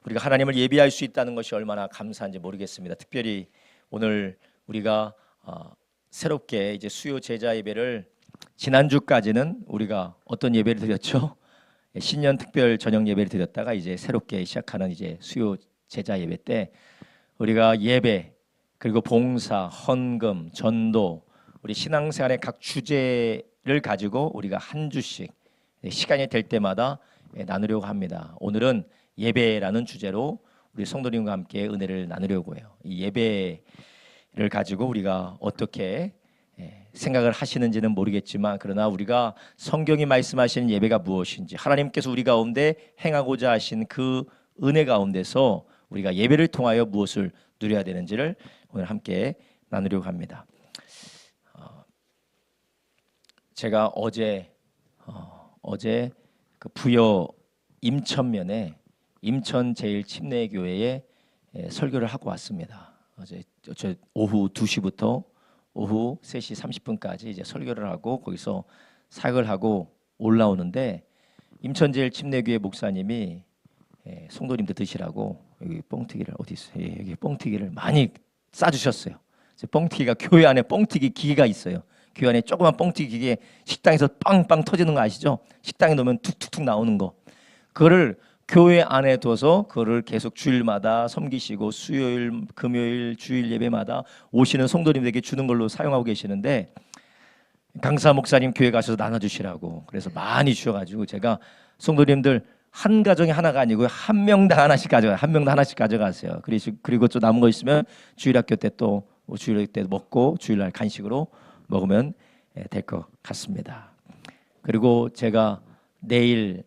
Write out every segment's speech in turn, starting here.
우리가 하나님을 예배할 수 있다는 것이 얼마나 감사한지 모르겠습니다. 특별히 오늘 우리가 새롭게 이제 수요 제자 예배를 지난주까지는 우리가 어떤 예배를 드렸죠? 신년 특별 저녁 예배를 드렸다가 이제 새롭게 시작하는 이제 수요 제자 예배 때 우리가 예배 그리고 봉사, 헌금, 전도 우리 신앙생활의 각 주제를 가지고 우리가 한 주씩 시간이 될 때마다 나누려고 합니다. 오늘은 예배라는 주제로 우리 성도님과 함께 은혜를 나누려고 해요. 이 예배를 가지고 우리가 어떻게 생각을 하시는지는 모르겠지만 그러나 우리가 성경이 말씀하시는 예배가 무엇인지 하나님께서 우리 가운데 행하고자 하신 그 은혜 가운데서 우리가 예배를 통하여 무엇을 누려야 되는지를 오늘 함께 나누려고 합니다. 제가 어제 그 부여 임천면에 임천 제일 침례교회에 설교를 하고 왔습니다. 어제 오후 2시부터 오후 3시 30분까지 이제 설교를 하고 거기서 사역을 하고 올라오는데 임천 제일 침례교회 목사님이 성도님들 드시라고 여기 뻥튀기를 어디 있어요? 여기 뻥튀기를 많이 싸주셨어요. 뻥튀기가 교회 안에 뻥튀기 기계가 있어요. 교회 안에 조그만 뻥튀기 기계 식당에서 빵빵 터지는 거 아시죠? 식당에 넣으면 툭툭툭 나오는 거. 그거를 교회 안에 둬서 그거를 계속 주일마다 섬기시고 수요일, 금요일, 주일 예배마다 오시는 성도님들에게 주는 걸로 사용하고 계시는데 강사 목사님 교회 가셔서 나눠주시라고 그래서 많이 주셔가지고 제가 성도님들 한 가정에 하나가 아니고 한 명당 하나씩 가져가요. 한 명당 하나씩 가져가세요. 그리고 또 남은 거 있으면 주일학교 때 또 주일학교 때 먹고 주일날 간식으로 먹으면 될 것 같습니다. 그리고 제가 내일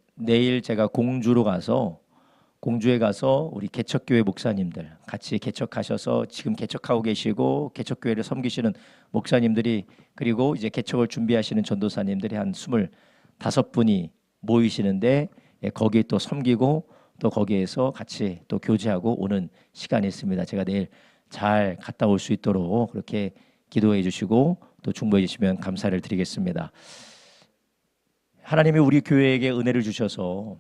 제가 공주에 가서 우리 개척교회 목사님들 같이 개척하셔서 지금 개척하고 계시고 개척교회를 섬기시는 목사님들이 그리고 이제 개척을 준비하시는 전도사님들이 한 25분이 모이시는데 거기에 또 섬기고 또 거기에서 같이 또 교제하고 오는 시간이 있습니다. 제가 내일 잘 갔다 올 수 있도록 그렇게 기도해 주시고 또 중보해 주시면 감사를 드리겠습니다. 하나님이 우리 교회에게 은혜를 주셔서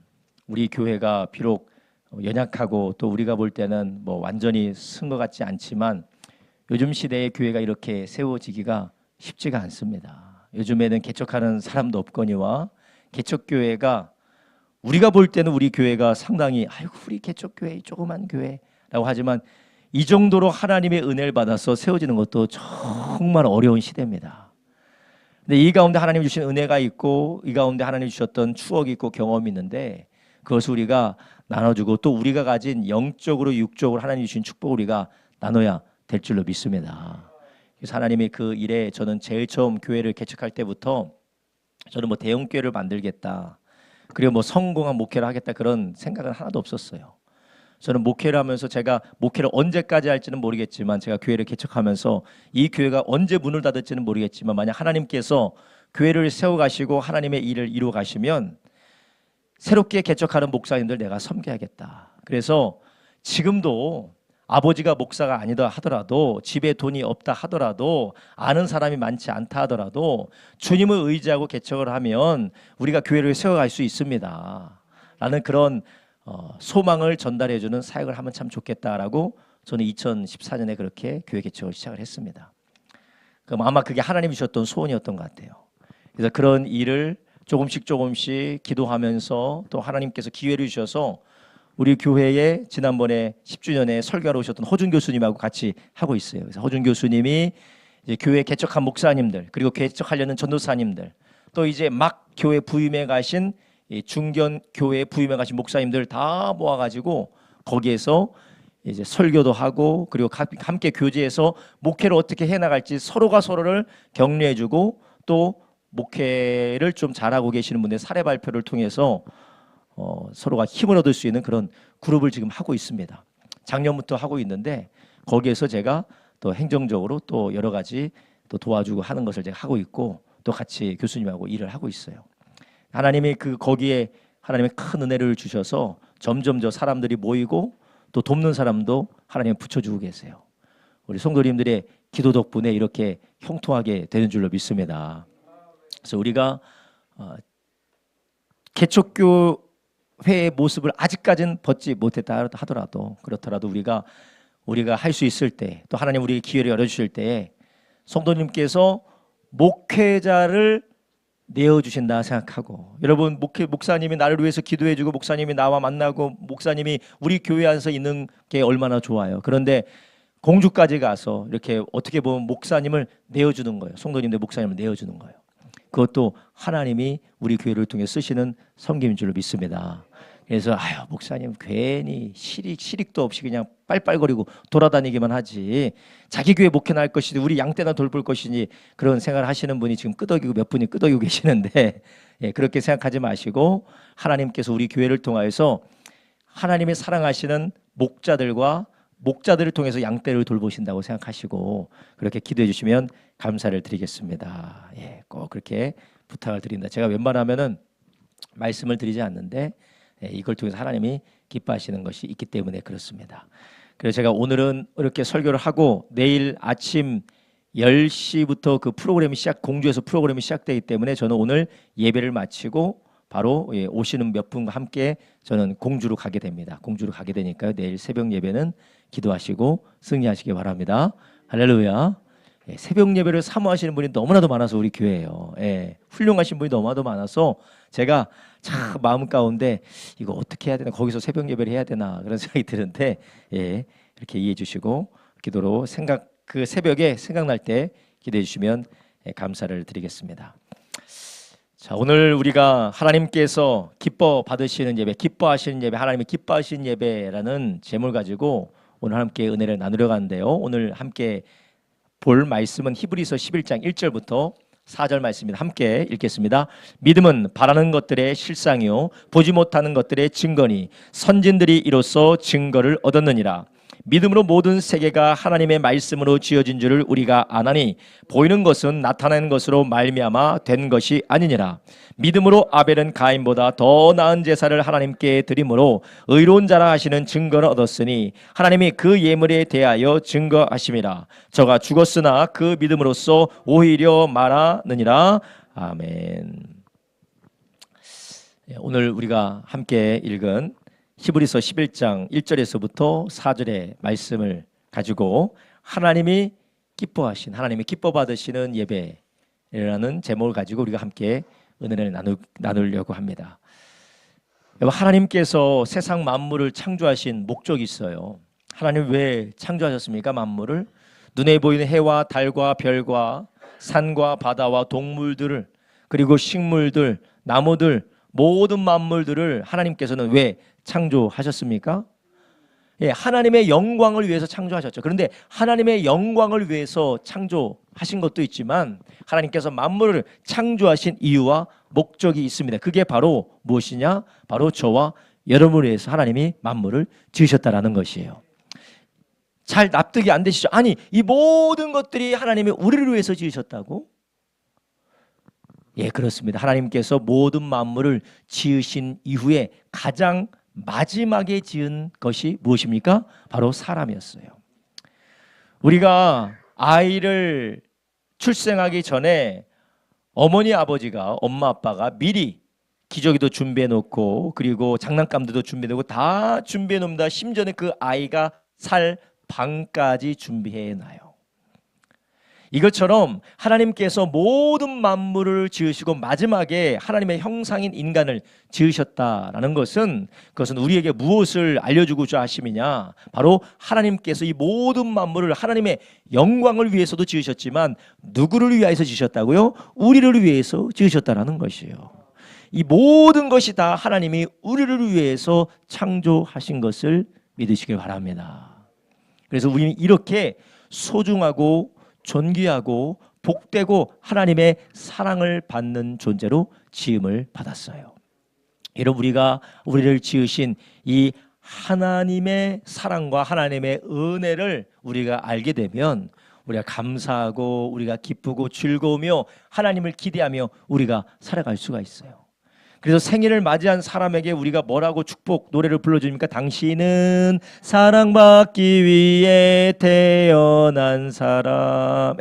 우리 교회가 비록 연약하고 또 우리가 볼 때는 뭐 완전히 쓴 것 같지 않지만 요즘 시대에 교회가 이렇게 세워지기가 쉽지가 않습니다. 요즘에는 개척하는 사람도 없거니와 개척교회가 우리가 볼 때는 우리 교회가 상당히 아이고 우리 개척교회 조그만 교회라고 하지만 이 정도로 하나님의 은혜를 받아서 세워지는 것도 정말 어려운 시대입니다. 근데 이 가운데 하나님이 주신 은혜가 있고 이 가운데 하나님이 주셨던 추억이 있고 경험이 있는데 그것을 우리가 나눠주고 또 우리가 가진 영적으로 육적으로 하나님이 주신 축복을 우리가 나눠야 될 줄로 믿습니다. 그래서 하나님이 그 일에 저는 제일 처음 교회를 개척할 때부터 저는 뭐 대형 교회를 만들겠다 그리고 뭐 성공한 목회를 하겠다 그런 생각은 하나도 없었어요. 저는 목회를 하면서 제가 목회를 언제까지 할지는 모르겠지만 제가 교회를 개척하면서 이 교회가 언제 문을 닫을지는 모르겠지만 만약 하나님께서 교회를 세워가시고 하나님의 일을 이루어 가시면 새롭게 개척하는 목사님들 내가 섬겨야겠다. 그래서 지금도 아버지가 목사가 아니다 하더라도 집에 돈이 없다 하더라도 아는 사람이 많지 않다 하더라도 주님을 의지하고 개척을 하면 우리가 교회를 세워갈 수 있습니다. 라는 그런 소망을 전달해주는 사역을 하면 참 좋겠다라고 저는 2014년에 그렇게 교회 개척을 시작을 했습니다. 그럼 아마 그게 하나님이 주셨던 소원이었던 것 같아요. 그래서 그런 일을 조금씩 기도하면서 또 하나님께서 기회를 주셔서 우리 교회에 지난번에 10주년에 설교하러 오셨던 허준 교수님하고 같이 하고 있어요. 그래서 허준 교수님이 이제 교회 개척한 목사님들 그리고 개척하려는 전도사님들 또 이제 막 교회 부임해 가신 중견 교회 부임해 가신 목사님들 다 모아가지고 거기에서 이제 설교도 하고 그리고 함께 교제해서 목회를 어떻게 해나갈지 서로가 서로를 격려해주고 또 목회를 좀 잘하고 계시는 분들 사례 발표를 통해서 서로가 힘을 얻을 수 있는 그런 그룹을 지금 하고 있습니다. 작년부터 하고 있는데 거기에서 제가 또 행정적으로 또 여러 가지 또 도와주고 하는 것을 제가 하고 있고 또 같이 교수님하고 일을 하고 있어요. 하나님이 거기에 하나님의 큰 은혜를 주셔서 점점 저 사람들이 모이고 또 돕는 사람도 하나님 붙여주고 계세요. 우리 성도님들의 기도 덕분에 이렇게 형통하게 되는 줄로 믿습니다. 그래서 우리가 개척교 회의 모습을 아직까지는 벗지 못했다 하더라도, 그렇더라도 우리가 할 수 있을 때, 또 하나님 우리에게 기회를 열어주실 때에 성도님께서 목회자를 내어주신다 생각하고, 여러분 목사님이 나를 위해서 기도해주고 목사님이 나와 만나고 목사님이 우리 교회 안에서 있는 게 얼마나 좋아요. 그런데 공주까지 가서 이렇게 어떻게 보면 목사님을 내어주는 거예요. 성도님들 목사님을 내어주는 거예요. 그것도 하나님이 우리 교회를 통해 쓰시는 섬김인 줄로 믿습니다. 그래서 목사님 괜히 실익도 없이 그냥 빨빨거리고 돌아다니기만 하지, 자기 교회 목회나 할 것이지 우리 양떼나 돌볼 것이니, 그런 생각을 하시는 분이 지금 몇 분이 끄덕이고 계시는데, 그렇게 생각하지 마시고 하나님께서 우리 교회를 통하여서 하나님의 사랑하시는 목자들을 통해서 양떼를 돌보신다고 생각하시고 그렇게 기도해 주시면 감사를 드리겠습니다. 꼭 그렇게 부탁을 드립니다. 제가 웬만하면은 말씀을 드리지 않는데 이걸 통해서 하나님이 기뻐하시는 것이 있기 때문에 그렇습니다. 그래서 제가 오늘은 이렇게 설교를 하고 내일 아침 10시부터 공주에서 프로그램이 시작되기 때문에 저는 오늘 예배를 마치고 바로 오시는 몇 분과 함께 저는 공주로 가게 됩니다. 공주로 가게 되니까요. 내일 새벽 예배는 기도하시고 승리하시기 바랍니다. 할렐루야. 새벽 예배를 사모하시는 분이 너무나도 많아서 우리 교회예요. 훌륭하신 분이 너무나도 많아서 제가 참 마음 가운데 이거 어떻게 해야 되나, 거기서 새벽 예배를 해야 되나 그런 생각이 드는데 이렇게 이해해 주시고 기도로 그 새벽에 생각날 때 기도해 주시면 감사를 드리겠습니다. 자, 오늘 우리가 하나님께서 기뻐하시는 예배, 하나님이 기뻐하시는 예배라는 제목을 가지고 오늘 함께 은혜를 나누려고 하는데요. 오늘 함께 볼 말씀은 히브리서 11장 1절부터 4절 말씀입니다. 함께 읽겠습니다. 믿음은 바라는 것들의 실상이요 보지 못하는 것들의 증거니 선진들이 이로써 증거를 얻었느니라. 믿음으로 모든 세계가 하나님의 말씀으로 지어진 줄을 우리가 아나니 보이는 것은 나타나는 것으로 말미암아 된 것이 아니니라. 믿음으로 아벨은 가인보다 더 나은 제사를 하나님께 드림으로 의로운 자라 하시는 증거를 얻었으니 하나님이 그 예물에 대하여 증거하심이라. 저가 죽었으나 그 믿음으로써 오히려 말하느니라. 아멘. 오늘 우리가 함께 읽은 히브리서 11장 1절에서부터 4절의 말씀을 가지고 하나님이 기뻐 받으시는 예배라는 제목을 가지고 우리가 함께 은혜를 나누려고 합니다. 하나님께서 세상 만물을 창조하신 목적이 있어요. 하나님 왜 창조하셨습니까? 만물을 눈에 보이는 해와 달과 별과 산과 바다와 동물들을, 그리고 식물들, 나무들, 모든 만물들을 하나님께서는 왜 창조하셨습니까? 하나님의 영광을 위해서 창조하셨죠. 그런데 하나님의 영광을 위해서 창조하신 것도 있지만 하나님께서 만물을 창조하신 이유와 목적이 있습니다. 그게 바로 무엇이냐? 바로 저와 여러분을 위해서 하나님이 만물을 지으셨다라는 것이에요. 잘 납득이 안 되시죠? 아니, 이 모든 것들이 하나님이 우리를 위해서 지으셨다고? 그렇습니다. 하나님께서 모든 만물을 지으신 이후에 가장 마지막에 지은 것이 무엇입니까? 바로 사람이었어요. 우리가 아이를 출생하기 전에 어머니 아버지가, 엄마 아빠가 미리 기저귀도 준비해 놓고 그리고 장난감들도 준비해 놓고 다 준비해 놓습니다. 심지어는 그 아이가 살 방까지 준비해 놔요. 이것처럼 하나님께서 모든 만물을 지으시고 마지막에 하나님의 형상인 인간을 지으셨다라는 것은, 그것은 우리에게 무엇을 알려주고자 하심이냐? 바로 하나님께서 이 모든 만물을 하나님의 영광을 위해서도 지으셨지만 누구를 위해서 지으셨다고요? 우리를 위해서 지으셨다라는 것이에요. 이 모든 것이 다 하나님이 우리를 위해서 창조하신 것을 믿으시길 바랍니다. 그래서 우리는 이렇게 소중하고 존귀하고 복되고 하나님의 사랑을 받는 존재로 지음을 받았어요. 여러분, 우리를 지으신 이 하나님의 사랑과 하나님의 은혜를 우리가 알게 되면 우리가 감사하고 우리가 기쁘고 즐거우며 하나님을 기대하며 우리가 살아갈 수가 있어요. 그래서 생일을 맞이한 사람에게 우리가 뭐라고 축복 노래를 불러줍니까? 당신은 사랑받기 위해 태어난 사람.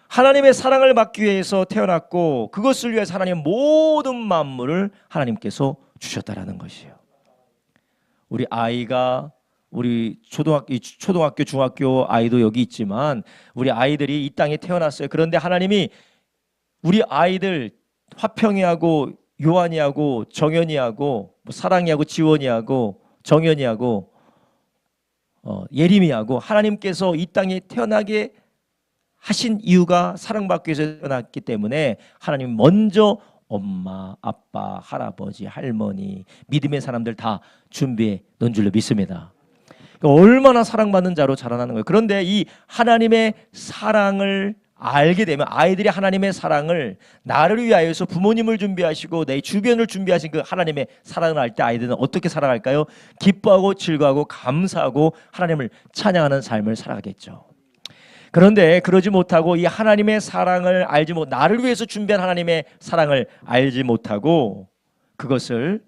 하나님의 사랑을 받기 위해서 태어났고 그것을 위해서 하나님 모든 만물을 하나님께서 주셨다라는 것이에요. 우리 아이가 우리 초등학교, 중학교 아이도 여기 있지만 우리 아이들이 이 땅에 태어났어요. 그런데 하나님이 우리 아이들 화평이하고 요한이하고 정연이하고 사랑이하고 지원이하고 정연이하고 예림이하고 하나님께서 이 땅에 태어나게 하신 이유가 사랑받기 위해서 태어났기 때문에 하나님 먼저 엄마, 아빠, 할아버지, 할머니, 믿음의 사람들 다 준비해 놓은 줄로 믿습니다. 얼마나 사랑받는 자로 자라나는 거예요. 그런데 이 하나님의 사랑을 알게 되면 아이들이 하나님의 사랑을 나를 위하여서 부모님을 준비하시고 내 주변을 준비하신 그 하나님의 사랑을 알 때 아이들은 어떻게 살아갈까요? 기뻐하고 즐거워하고 감사하고 하나님을 찬양하는 삶을 살아가겠죠. 그런데 그러지 못하고 이 하나님의 사랑을 알지 못, 나를 위해서 준비한 하나님의 사랑을 알지 못하고 그것을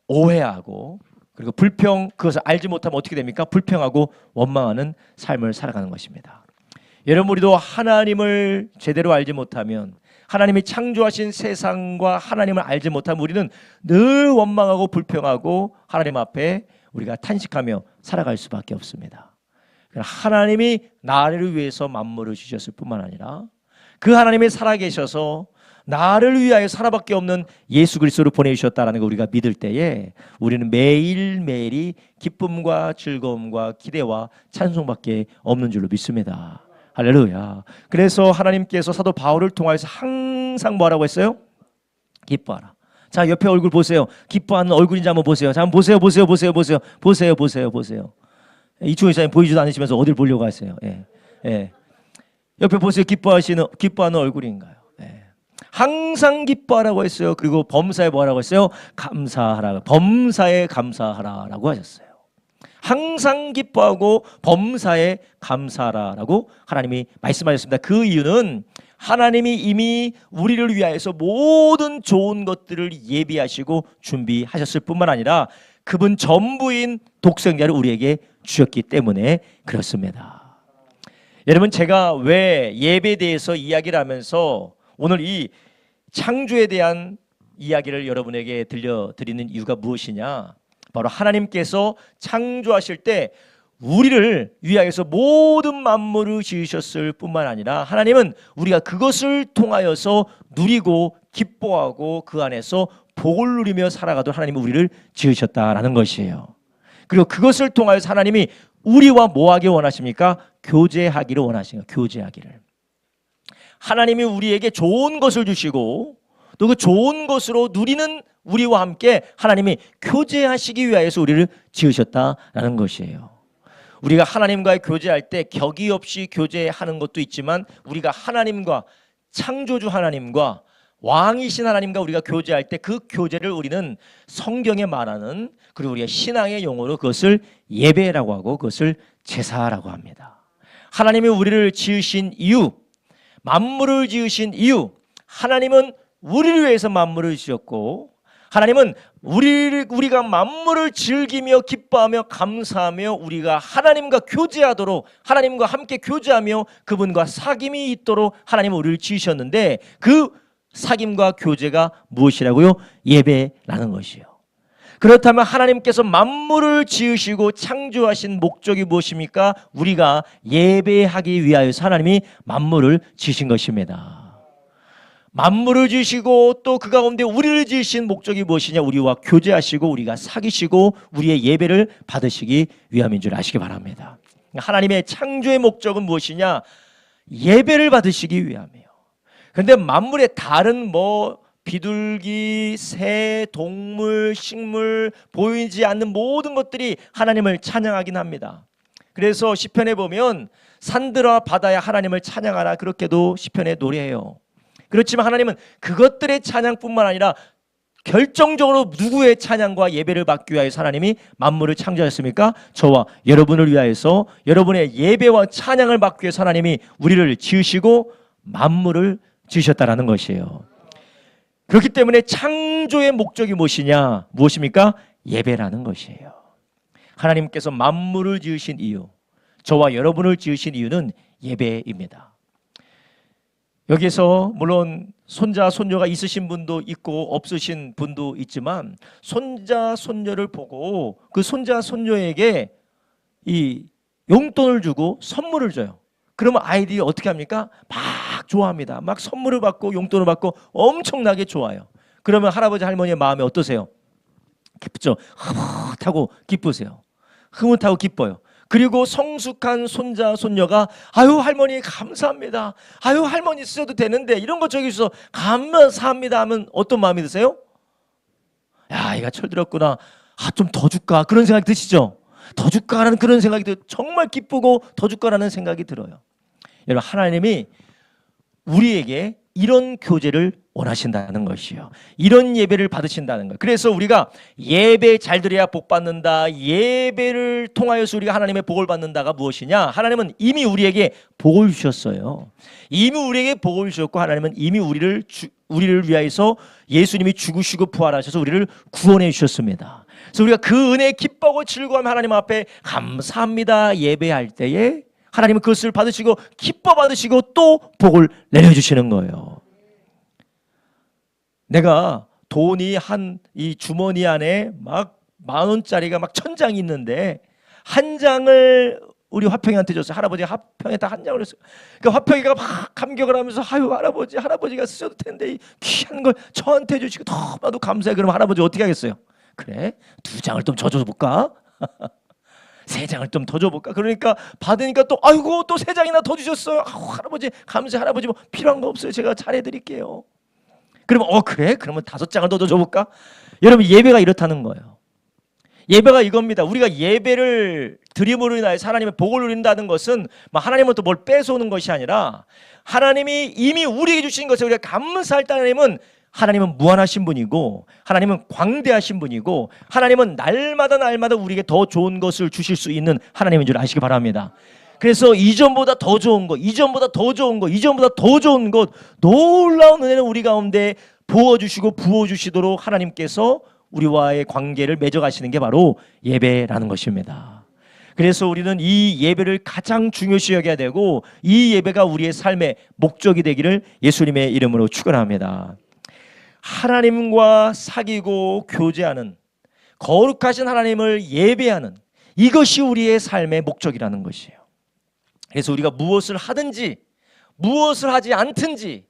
오해하고 그리고 그것을 알지 못하면 어떻게 됩니까? 불평하고 원망하는 삶을 살아가는 것입니다. 여러분, 우리도 하나님을 제대로 알지 못하면, 하나님이 창조하신 세상과 하나님을 알지 못하면 우리는 늘 원망하고 불평하고 하나님 앞에 우리가 탄식하며 살아갈 수밖에 없습니다. 하나님이 나를 위해서 만물을 주셨을 뿐만 아니라 그 하나님이 살아계셔서 나를 위하여 살아밖에 없는 예수 그리스도를 보내주셨다는 걸 우리가 믿을 때에 우리는 매일매일이 기쁨과 즐거움과 기대와 찬송밖에 없는 줄로 믿습니다. 할렐루야. 그래서 하나님께서 사도 바울을 통하여서 항상 뭐라고 했어요? 기뻐하라. 자, 옆에 얼굴 보세요. 기뻐하는 얼굴인지 한번 보세요. 자, 한번 보세요. 이충호 이사님 보이지도 않으시면서 어딜 보려고 하세요? 예. 옆에 보세요. 기뻐하는 얼굴인가요? 예. 항상 기뻐하라고 했어요. 그리고 범사에 뭐라고 했어요? 감사하라. 범사에 감사하라라고 하셨어요. 항상 기뻐하고 범사에 감사하라라고 하나님이 말씀하셨습니다. 그 이유는 하나님이 이미 우리를 위하여서 모든 좋은 것들을 예비하시고 준비하셨을 뿐만 아니라 그분 전부인 독생자를 우리에게 주셨기 때문에 그렇습니다. 여러분, 제가 왜 예배에 대해서 이야기를 하면서 오늘 이 창조에 대한 이야기를 여러분에게 들려드리는 이유가 무엇이냐? 바로 하나님께서 창조하실 때 우리를 위하여서 모든 만물을 지으셨을 뿐만 아니라 하나님은 우리가 그것을 통하여서 누리고 기뻐하고 그 안에서 복을 누리며 살아가도록 하나님이 우리를 지으셨다라는 것이에요. 그리고 그것을 통하여서 하나님이 우리와 뭐하기 원하십니까? 교제하기를 원하십니다. 교제하기를. 하나님이 우리에게 좋은 것을 주시고 또 그 좋은 것으로 누리는 우리와 함께 하나님이 교제하시기 위하여서 우리를 지으셨다라는 것이에요. 우리가 하나님과의 교제할 때 격이 없이 교제하는 것도 있지만 우리가 하나님과 창조주 하나님과 왕이신 하나님과 우리가 교제할 때 그 교제를 우리는 성경에 말하는 그리고 우리의 신앙의 용어로 그것을 예배라고 하고 그것을 제사라고 합니다. 하나님이 우리를 지으신 이유, 만물을 지으신 이유, 하나님은 우리를 위해서 만물을 지었고 하나님은 우리가 만물을 즐기며 기뻐하며 감사하며 우리가 하나님과 교제하도록 하나님과 함께 교제하며 그분과 사귐이 있도록 하나님은 우리를 지으셨는데 그 사귐과 교제가 무엇이라고요? 예배라는 것이요. 그렇다면 하나님께서 만물을 지으시고 창조하신 목적이 무엇입니까? 우리가 예배하기 위하여서 하나님이 만물을 지으신 것입니다. 만물을 지으시고 또 그 가운데 우리를 지으신 목적이 무엇이냐? 우리와 교제하시고 우리가 사귀시고 우리의 예배를 받으시기 위함인 줄 아시기 바랍니다. 하나님의 창조의 목적은 무엇이냐? 예배를 받으시기 위함이에요. 그런데 만물의 다른 비둘기, 새, 동물, 식물, 보이지 않는 모든 것들이 하나님을 찬양하긴 합니다. 그래서 시편에 보면 산들아 바다야 하나님을 찬양하라 그렇게도 시편에 노래해요. 그렇지만 하나님은 그것들의 찬양뿐만 아니라 결정적으로 누구의 찬양과 예배를 받기 위하여 하나님이 만물을 창조하셨습니까? 저와 여러분을 위하여서 여러분의 예배와 찬양을 받기 위해서 하나님이 우리를 지으시고 만물을 지으셨다라는 것이에요. 그렇기 때문에 창조의 목적이 무엇입니까? 예배라는 것이에요. 하나님께서 만물을 지으신 이유, 저와 여러분을 지으신 이유는 예배입니다. 여기서 물론 손자 손녀가 있으신 분도 있고 없으신 분도 있지만 손자 손녀를 보고 그 손자 손녀에게 이 용돈을 주고 선물을 줘요. 그러면 아이들이 어떻게 합니까? 막 좋아합니다. 막 선물을 받고 용돈을 받고 엄청나게 좋아요. 그러면 할아버지 할머니의 마음이 어떠세요? 기쁘죠. 흐뭇하고 기쁘세요. 흐뭇하고 기뻐요. 그리고 성숙한 손자 손녀가 아유 할머니 감사합니다. 아유 할머니 쓰셔도 되는데 이런 거 저기 있어 감사합니다 하면 어떤 마음이 드세요? 야 얘가 철들었구나. 아 좀 더 줄까 그런 생각이 드시죠? 더 줄까라는 그런 생각이 들어요. 정말 기쁘고 더 줄까라는 생각이 들어요. 여러분 하나님이 우리에게 이런 교제를 원하신다는 것이요. 이런 예배를 받으신다는 것. 그래서 우리가 예배 잘 드려야 복 받는다. 예배를 통하여서 우리가 하나님의 복을 받는다가 무엇이냐? 하나님은 이미 우리에게 복을 주셨어요. 이미 우리에게 복을 주셨고 하나님은 이미 우리를 위하여서 예수님이 죽으시고 부활하셔서 우리를 구원해 주셨습니다. 그래서 우리가 그 은혜에 기뻐하고 즐거워하며 하나님 앞에 감사합니다 예배할 때에 하나님은 그것을 받으시고 기뻐 받으시고 또 복을 내려주시는 거예요. 내가 돈이 이 주머니 안에 막 10,000원짜리가 막 1,000장이 있는데 한 장을 우리 화평이한테 줬어요. 할아버지 화평에다 한 장을 줬어요. 그러니까 화평이가 막 감격을 하면서 아유 할아버지가 쓰셔도 되는데 이 귀한 걸 저한테 주시고 너무나도 감사해. 그러면 할아버지 어떻게 하겠어요? 그래 2장을 좀 더 줘볼까? 3장을 좀 더 줘볼까? 그러니까 받으니까 또 아이고 또 3장이나 더 주셨어요. 할아버지 감사해. 할아버지 뭐 필요한 거 없어요. 제가 잘해드릴게요. 그러면 그래? 그러면 5장을 더 줘볼까? 여러분 예배가 이렇다는 거예요. 예배가 이겁니다. 우리가 예배를 드림으로 인하여서 하나님의 복을 누린다는 것은 하나님은 뭘 뺏어오는 것이 아니라 하나님이 이미 우리에게 주신 것에 우리가 감사할 때 하나님은 무한하신 분이고 하나님은 광대하신 분이고 하나님은 날마다 우리에게 더 좋은 것을 주실 수 있는 하나님인 줄 아시기 바랍니다. 그래서 이전보다 더 좋은 것, 이전보다 더 좋은 것, 이전보다 더 좋은 것, 놀라운 은혜를 우리 가운데 부어주시고 부어주시도록 하나님께서 우리와의 관계를 맺어가시는 게 바로 예배라는 것입니다. 그래서 우리는 이 예배를 가장 중요시 여겨야 되고 이 예배가 우리의 삶의 목적이 되기를 예수님의 이름으로 축원합니다. 하나님과 사귀고 교제하는 거룩하신 하나님을 예배하는 이것이 우리의 삶의 목적이라는 것이에요. 그래서 우리가 무엇을 하든지 무엇을 하지 않든지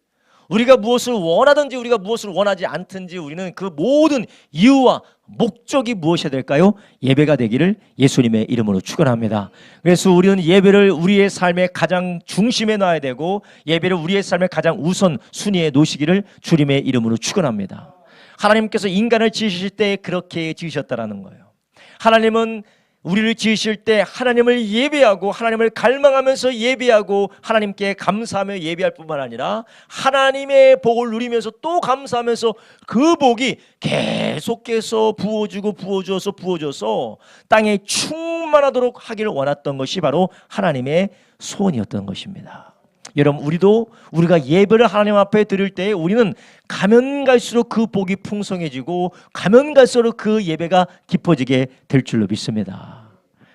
우리가 무엇을 원하든지 우리가 무엇을 원하지 않든지 우리는 그 모든 이유와 목적이 무엇이 될까요? 예배가 되기를 예수님의 이름으로 축원합니다. 그래서 우리는 예배를 우리의 삶의 가장 중심에 놔야 되고 예배를 우리의 삶의 가장 우선 순위에 놓으시기를 주님의 이름으로 축원합니다. 하나님께서 인간을 지으실 때 그렇게 지으셨다라는 거예요. 하나님은 우리를 지으실 때 하나님을 예배하고 하나님을 갈망하면서 예배하고 하나님께 감사하며 예배할 뿐만 아니라 하나님의 복을 누리면서 또 감사하면서 그 복이 계속해서 부어주어서 땅에 충만하도록 하기를 원했던 것이 바로 하나님의 소원이었던 것입니다. 여러분 우리가 예배를 하나님 앞에 드릴 때 우리는 가면 갈수록 그 복이 풍성해지고 가면 갈수록 그 예배가 깊어지게 될 줄로 믿습니다.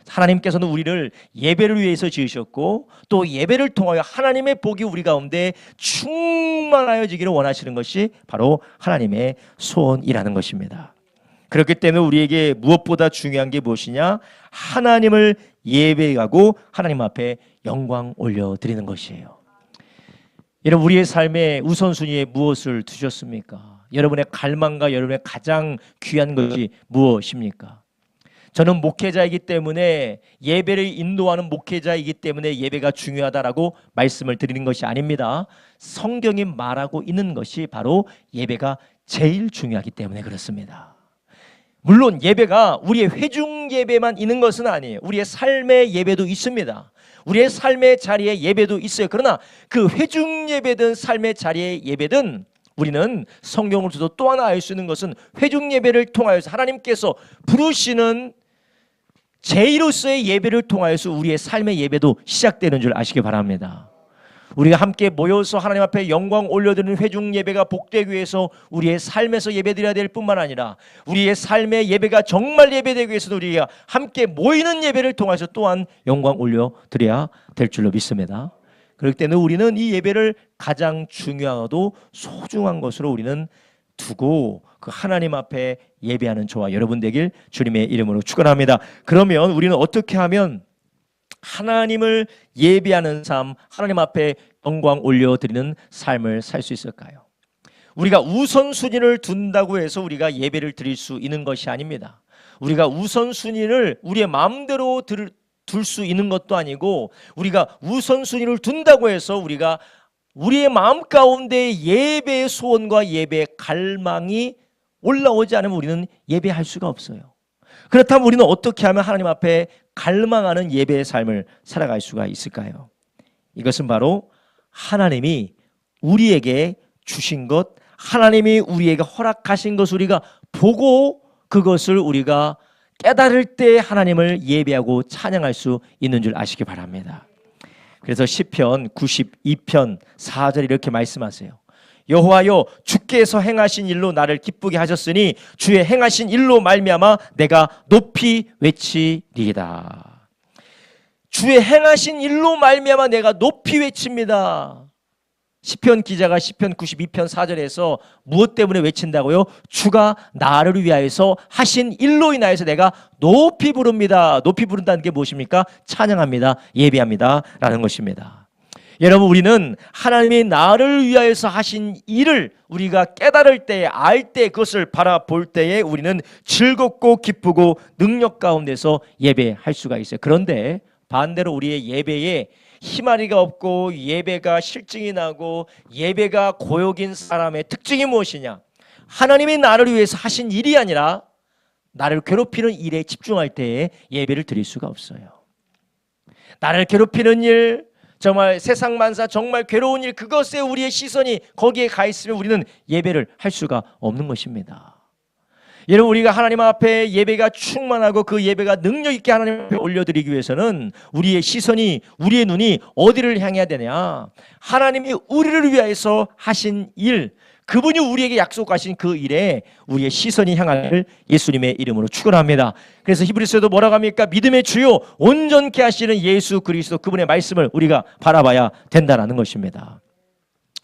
하나님께서는 우리를 예배를 위해서 지으셨고 또 예배를 통하여 하나님의 복이 우리 가운데 충만하여지기를 원하시는 것이 바로 하나님의 소원이라는 것입니다. 그렇기 때문에 우리에게 무엇보다 중요한 게 무엇이냐? 하나님을 예배하고 하나님 앞에 영광 올려드리는 것이에요. 여러분 우리의 삶의 우선순위에 무엇을 두셨습니까? 여러분의 갈망과 여러분의 가장 귀한 것이 무엇입니까? 저는 목회자이기 때문에 예배를 인도하는 목회자이기 때문에 예배가 중요하다라고 말씀을 드리는 것이 아닙니다. 성경이 말하고 있는 것이 바로 예배가 제일 중요하기 때문에 그렇습니다. 물론 예배가 우리의 회중 예배만 있는 것은 아니에요. 우리의 삶의 예배도 있습니다. 우리의 삶의 자리에 예배도 있어요. 그러나 그 회중 예배든 삶의 자리의 예배든 우리는 성경을 통해서 또 하나 알 수 있는 것은 회중 예배를 통하여서 하나님께서 부르시는 제1로서의 예배를 통하여서 우리의 삶의 예배도 시작되는 줄 아시기 바랍니다. 우리가 함께 모여서 하나님 앞에 영광 올려드리는 회중 예배가 복되기 위해서 우리의 삶에서 예배드려야 될 뿐만 아니라 우리의 삶의 예배가 정말 예배되기 위해서도 우리가 함께 모이는 예배를 통해서 또한 영광 올려드려야 될 줄로 믿습니다. 그렇기 때문에 우리는 이 예배를 가장 중요하고 소중한 것으로 우리는 두고 그 하나님 앞에 예배하는 저와 여러분 되길 주님의 이름으로 축원합니다. 그러면 우리는 어떻게 하면 하나님을 예배하는 삶, 하나님 앞에 영광 올려드리는 삶을 살 수 있을까요? 우리가 우선순위를 둔다고 해서 우리가 예배를 드릴 수 있는 것이 아닙니다. 우리가 우선순위를 우리의 마음대로 둘 수 있는 것도 아니고, 우리가 우선순위를 둔다고 해서 우리가 우리의 마음 가운데 예배의 소원과 예배의 갈망이 올라오지 않으면 우리는 예배할 수가 없어요. 그렇다면 우리는 어떻게 하면 하나님 앞에 갈망하는 예배의 삶을 살아갈 수가 있을까요? 이것은 바로 하나님이 우리에게 주신 것, 하나님이 우리에게 허락하신 것을 우리가 보고 그것을 우리가 깨달을 때 하나님을 예배하고 찬양할 수 있는 줄 아시기 바랍니다. 그래서 시편 92편 4절 이렇게 말씀하세요. 여호와여, 주께서 행하신 일로 나를 기쁘게 하셨으니 주의 행하신 일로 말미암아 내가 높이 외치리이다. 주의 행하신 일로 말미암아 내가 높이 외칩니다. 시편 기자가 시편 92편 4절에서 무엇 때문에 외친다고요? 주가 나를 위하여서 하신 일로 인하여서 내가 높이 부릅니다. 높이 부른다는 게 무엇입니까? 찬양합니다. 예배합니다 라는 것입니다. 여러분, 우리는 하나님이 나를 위하여서 하신 일을 우리가 깨달을 때, 알 때, 그것을 바라볼 때에 우리는 즐겁고 기쁘고 능력 가운데서 예배할 수가 있어요. 그런데 반대로 우리의 예배에 희마리가 없고 예배가 실증이 나고 예배가 고역인 사람의 특징이 무엇이냐? 하나님이 나를 위해서 하신 일이 아니라 나를 괴롭히는 일에 집중할 때에 예배를 드릴 수가 없어요. 나를 괴롭히는 일, 정말 세상 만사 정말 괴로운 일, 그것에 우리의 시선이 거기에 가 있으면 우리는 예배를 할 수가 없는 것입니다. 여러분, 우리가 하나님 앞에 예배가 충만하고 그 예배가 능력 있게 하나님 앞에 올려드리기 위해서는 우리의 시선이, 우리의 눈이 어디를 향해야 되냐? 하나님이 우리를 위하여서 하신 일, 그분이 우리에게 약속하신 그 일에 우리의 시선이 향할 예수님의 이름으로 축원합니다. 그래서 히브리서에도 뭐라고 합니까? 믿음의 주요 온전케 하시는 예수 그리스도, 그분의 말씀을 우리가 바라봐야 된다는 것입니다.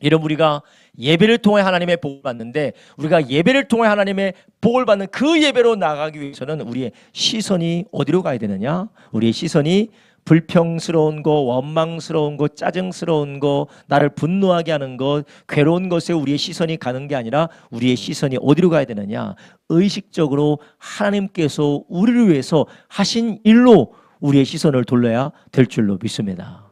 여러분, 우리가 예배를 통해 하나님의 복을 받는데, 우리가 예배를 통해 하나님의 복을 받는 그 예배로 나가기 위해서는 우리의 시선이 어디로 가야 되느냐? 우리의 시선이 불평스러운 거, 원망스러운 거, 짜증스러운 거, 나를 분노하게 하는 것, 괴로운 것에 우리의 시선이 가는 게 아니라 우리의 시선이 어디로 가야 되느냐? 의식적으로 하나님께서 우리를 위해서 하신 일로 우리의 시선을 돌려야 될 줄로 믿습니다.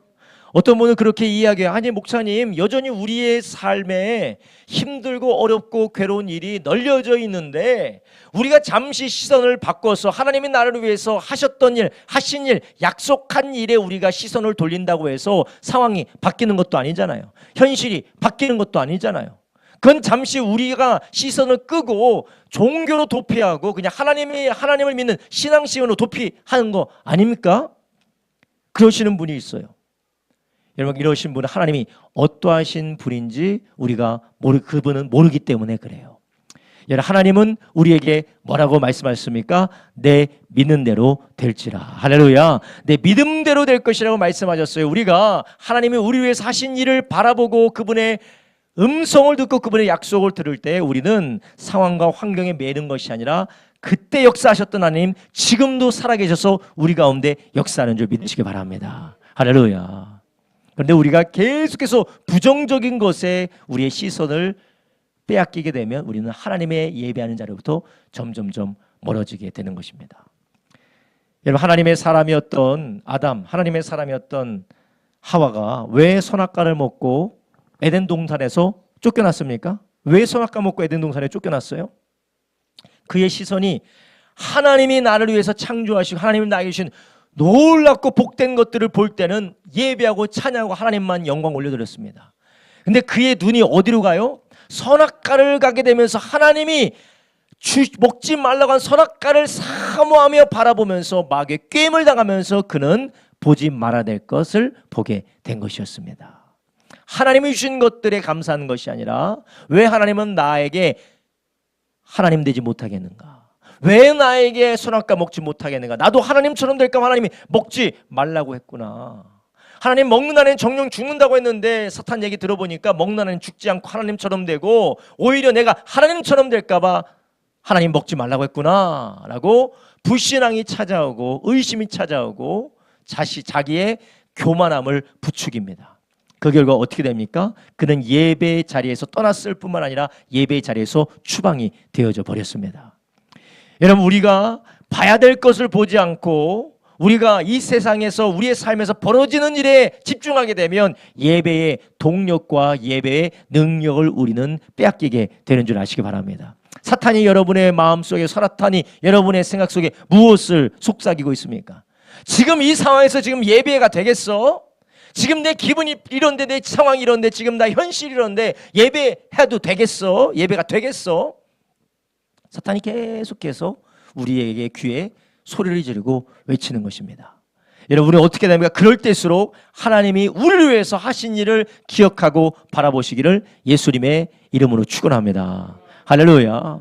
어떤 분은 그렇게 이야기해요. 아니 목사님, 여전히 우리의 삶에 힘들고 어렵고 괴로운 일이 널려져 있는데 우리가 잠시 시선을 바꿔서 하나님이 나를 위해서 하셨던 일, 하신 일, 약속한 일에 우리가 시선을 돌린다고 해서 상황이 바뀌는 것도 아니잖아요. 현실이 바뀌는 것도 아니잖아요. 그건 잠시 우리가 시선을 끄고 종교로 도피하고 그냥 하나님을 믿는 신앙심으로 도피하는 거 아닙니까? 그러시는 분이 있어요. 여러분, 이러신 분은 하나님이 어떠하신 분인지 우리가 그분은 모르기 때문에 그래요. 여러분, 하나님은 우리에게 뭐라고 말씀하셨습니까? 내 믿는 대로 될지라. 할렐루야. 내 믿음대로 될 것이라고 말씀하셨어요. 우리가 하나님이 우리 위해서 하신 일을 바라보고 그분의 음성을 듣고 그분의 약속을 들을 때 우리는 상황과 환경에 매는 것이 아니라 그때 역사하셨던 하나님 지금도 살아계셔서 우리 가운데 역사하는 줄 믿으시기 바랍니다. 할렐루야. 그런데 우리가 계속해서 부정적인 것에 우리의 시선을 빼앗기게 되면 우리는 하나님의 예배하는 자로부터 점점점 멀어지게 되는 것입니다. 여러분, 하나님의 사람이었던 아담, 하나님의 사람이었던 하와가 왜 선악과를 먹고 에덴 동산에서 쫓겨났습니까? 왜 선악과 먹고 에덴 동산에 쫓겨났어요? 그의 시선이 하나님이 나를 위해서 창조하시고 하나님이 나에게 주신 놀랍고 복된 것들을 볼 때는 예배하고 찬양하고 하나님만 영광 올려드렸습니다. 근데 그의 눈이 어디로 가요? 선악과를 가게 되면서 하나님이 먹지 말라고 한 선악과를 사모하며 바라보면서 마귀의 꾀임을 당하면서 그는 보지 말아야 될 것을 보게 된 것이었습니다. 하나님이 주신 것들에 감사하는 것이 아니라 왜 하나님은 나에게 하나님 되지 못하겠는가? 왜 나에게 선악과 먹지 못하겠는가? 나도 하나님처럼 될까? 하나님이 먹지 말라고 했구나. 하나님 먹는 날엔 정령 죽는다고 했는데 사탄 얘기 들어보니까 먹는 날엔 죽지 않고 하나님처럼 되고 오히려 내가 하나님처럼 될까 봐 하나님 먹지 말라고 했구나 라고 불신앙이 찾아오고 의심이 찾아오고 자기의 교만함을 부추깁니다. 그 결과 어떻게 됩니까? 그는 예배의 자리에서 떠났을 뿐만 아니라 예배의 자리에서 추방이 되어져 버렸습니다. 여러분, 우리가 봐야 될 것을 보지 않고 우리가 이 세상에서 우리의 삶에서 벌어지는 일에 집중하게 되면 예배의 동력과 예배의 능력을 우리는 빼앗기게 되는 줄 아시기 바랍니다. 사탄이 여러분의 마음속에, 사탄이 여러분의 생각 속에 무엇을 속삭이고 있습니까? 지금 이 상황에서 지금 예배가 되겠어? 지금 내 기분이 이런데, 내 상황이 이런데, 지금 나 현실이 이런데 예배해도 되겠어? 예배가 되겠어? 사탄이 계속해서 우리에게 귀에 소리를 지르고 외치는 것입니다. 여러분, 우리는 어떻게 됩니까? 그럴 때일수록 하나님이 우리를 위해서 하신 일을 기억하고 바라보시기를 예수님의 이름으로 축원합니다. 할렐루야.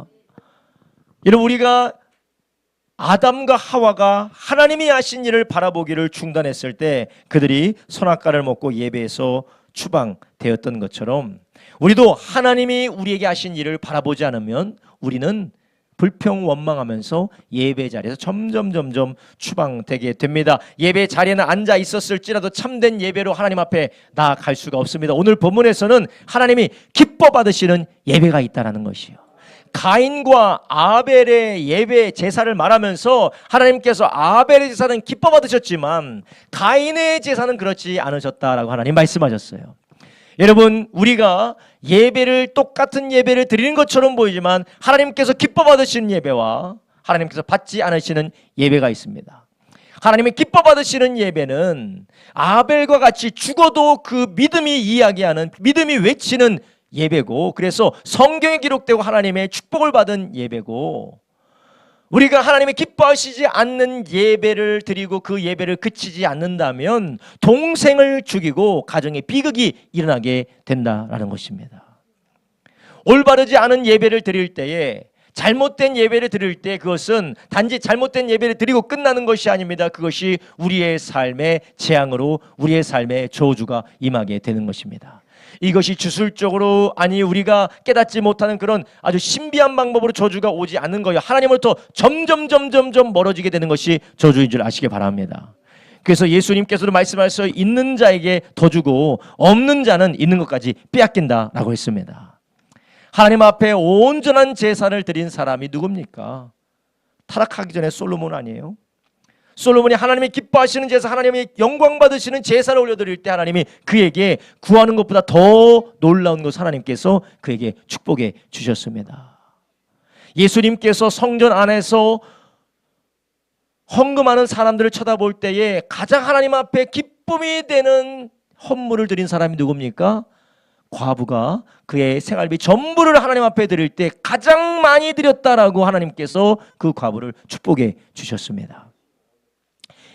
여러분, 우리가 아담과 하와가 하나님이 하신 일을 바라보기를 중단했을 때 그들이 선악과를 먹고 예배에서 추방되었던 것처럼 우리도 하나님이 우리에게 하신 일을 바라보지 않으면 우리는 불평원망하면서 예배 자리에서 점점 추방되게 됩니다. 예배 자리에는 앉아 있었을지라도 참된 예배로 하나님 앞에 나아갈 수가 없습니다. 오늘 본문에서는 하나님이 기뻐 받으시는 예배가 있다는 것이요, 가인과 아벨의 예배 제사를 말하면서 하나님께서 아벨의 제사는 기뻐 받으셨지만 가인의 제사는 그렇지 않으셨다라고 하나님 말씀하셨어요. 여러분, 우리가 예배를 똑같은 예배를 드리는 것처럼 보이지만 하나님께서 기뻐 받으시는 예배와 하나님께서 받지 않으시는 예배가 있습니다. 하나님이 기뻐 받으시는 예배는 아벨과 같이 죽어도 그 믿음이 이야기하는, 믿음이 외치는 예배고, 그래서 성경에 기록되고 하나님의 축복을 받은 예배고, 우리가 하나님이 기뻐하시지 않는 예배를 드리고 그 예배를 그치지 않는다면 동생을 죽이고 가정에 비극이 일어나게 된다라는 것입니다. 올바르지 않은 예배를 드릴 때에, 잘못된 예배를 드릴 때 그것은 단지 잘못된 예배를 드리고 끝나는 것이 아닙니다. 그것이 우리의 삶의 재앙으로, 우리의 삶의 저주가 임하게 되는 것입니다. 이것이 주술적으로, 아니 우리가 깨닫지 못하는 그런 아주 신비한 방법으로 저주가 오지 않는 거예요. 하나님으로부터 점점 멀어지게 되는 것이 저주인 줄 아시기 바랍니다. 그래서 예수님께서도 말씀하셔서 있는 자에게 더 주고 없는 자는 있는 것까지 빼앗긴다라고 했습니다. 하나님 앞에 온전한 제사를 드린 사람이 누굽니까? 타락하기 전에 솔로몬 아니에요? 솔로몬이 하나님이 기뻐하시는 제사, 하나님이 영광 받으시는 제사를 올려드릴 때 하나님이 그에게 구하는 것보다 더 놀라운 것을 하나님께서 그에게 축복해 주셨습니다. 예수님께서 성전 안에서 헌금하는 사람들을 쳐다볼 때에 가장 하나님 앞에 기쁨이 되는 헌물을 드린 사람이 누굽니까? 과부가 그의 생활비 전부를 하나님 앞에 드릴 때 가장 많이 드렸다라고 하나님께서 그 과부를 축복해 주셨습니다.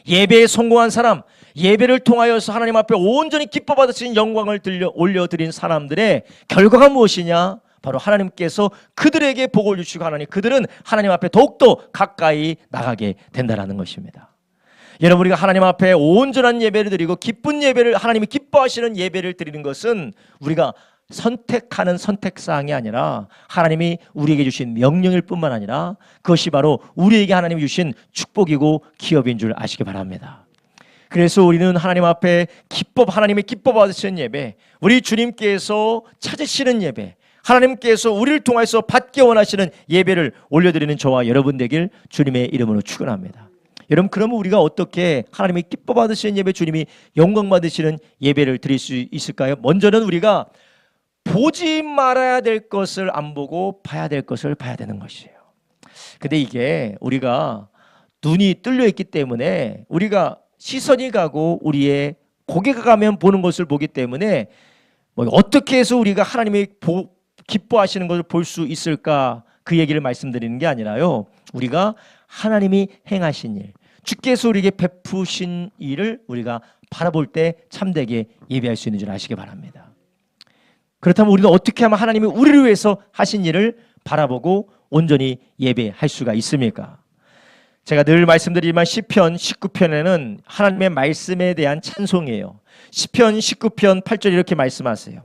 예배에 성공한 사람, 예배를 통하여서 하나님 앞에 온전히 기뻐 받으신 영광을 올려드린 사람들의 결과가 무엇이냐? 바로 하나님께서 그들에게 복을 주시고 그들은 하나님 앞에 더욱더 가까이 나가게 된다는 것입니다. 여러분, 우리가 하나님 앞에 온전한 예배를 드리고 기쁜 예배를, 하나님이 기뻐하시는 예배를 드리는 것은 우리가 선택하는 선택사항이 아니라 하나님이 우리에게 주신 명령일 뿐만 아니라 그것이 바로 우리에게 하나님이 주신 축복이고 기업인 줄 아시기 바랍니다. 그래서 우리는 하나님 앞에 하나님이 기뻐 받으시는 예배, 우리 주님께서 찾으시는 예배, 하나님께서 우리를 통해서 받기 원하시는 예배를 올려드리는 저와 여러분 되길 주님의 이름으로 축원합니다. 여러분, 그러면 우리가 어떻게 하나님이 기뻐 받으시는 예배, 주님이 영광 받으시는 예배를 드릴 수 있을까요? 먼저는 우리가 보지 말아야 될 것을 안 보고 봐야 될 것을 봐야 되는 것이에요. 근데 이게 우리가 눈이 뚫려 있기 때문에, 우리가 시선이 가고 우리의 고개가 가면 보는 것을 보기 때문에 어떻게 해서 우리가 하나님이 기뻐하시는 것을 볼 수 있을까, 그 얘기를 말씀드리는 게 아니라요, 우리가 하나님이 행하신 일, 주께서 우리에게 베푸신 일을 우리가 바라볼 때 참되게 예배할 수 있는 줄 아시기 바랍니다. 그렇다면 우리는 어떻게 하면 하나님이 우리를 위해서 하신 일을 바라보고 온전히 예배할 수가 있습니까? 제가 늘 말씀드리지만 시편 19편에는 하나님의 말씀에 대한 찬송이에요. 시편 19편 8절 이렇게 말씀하세요.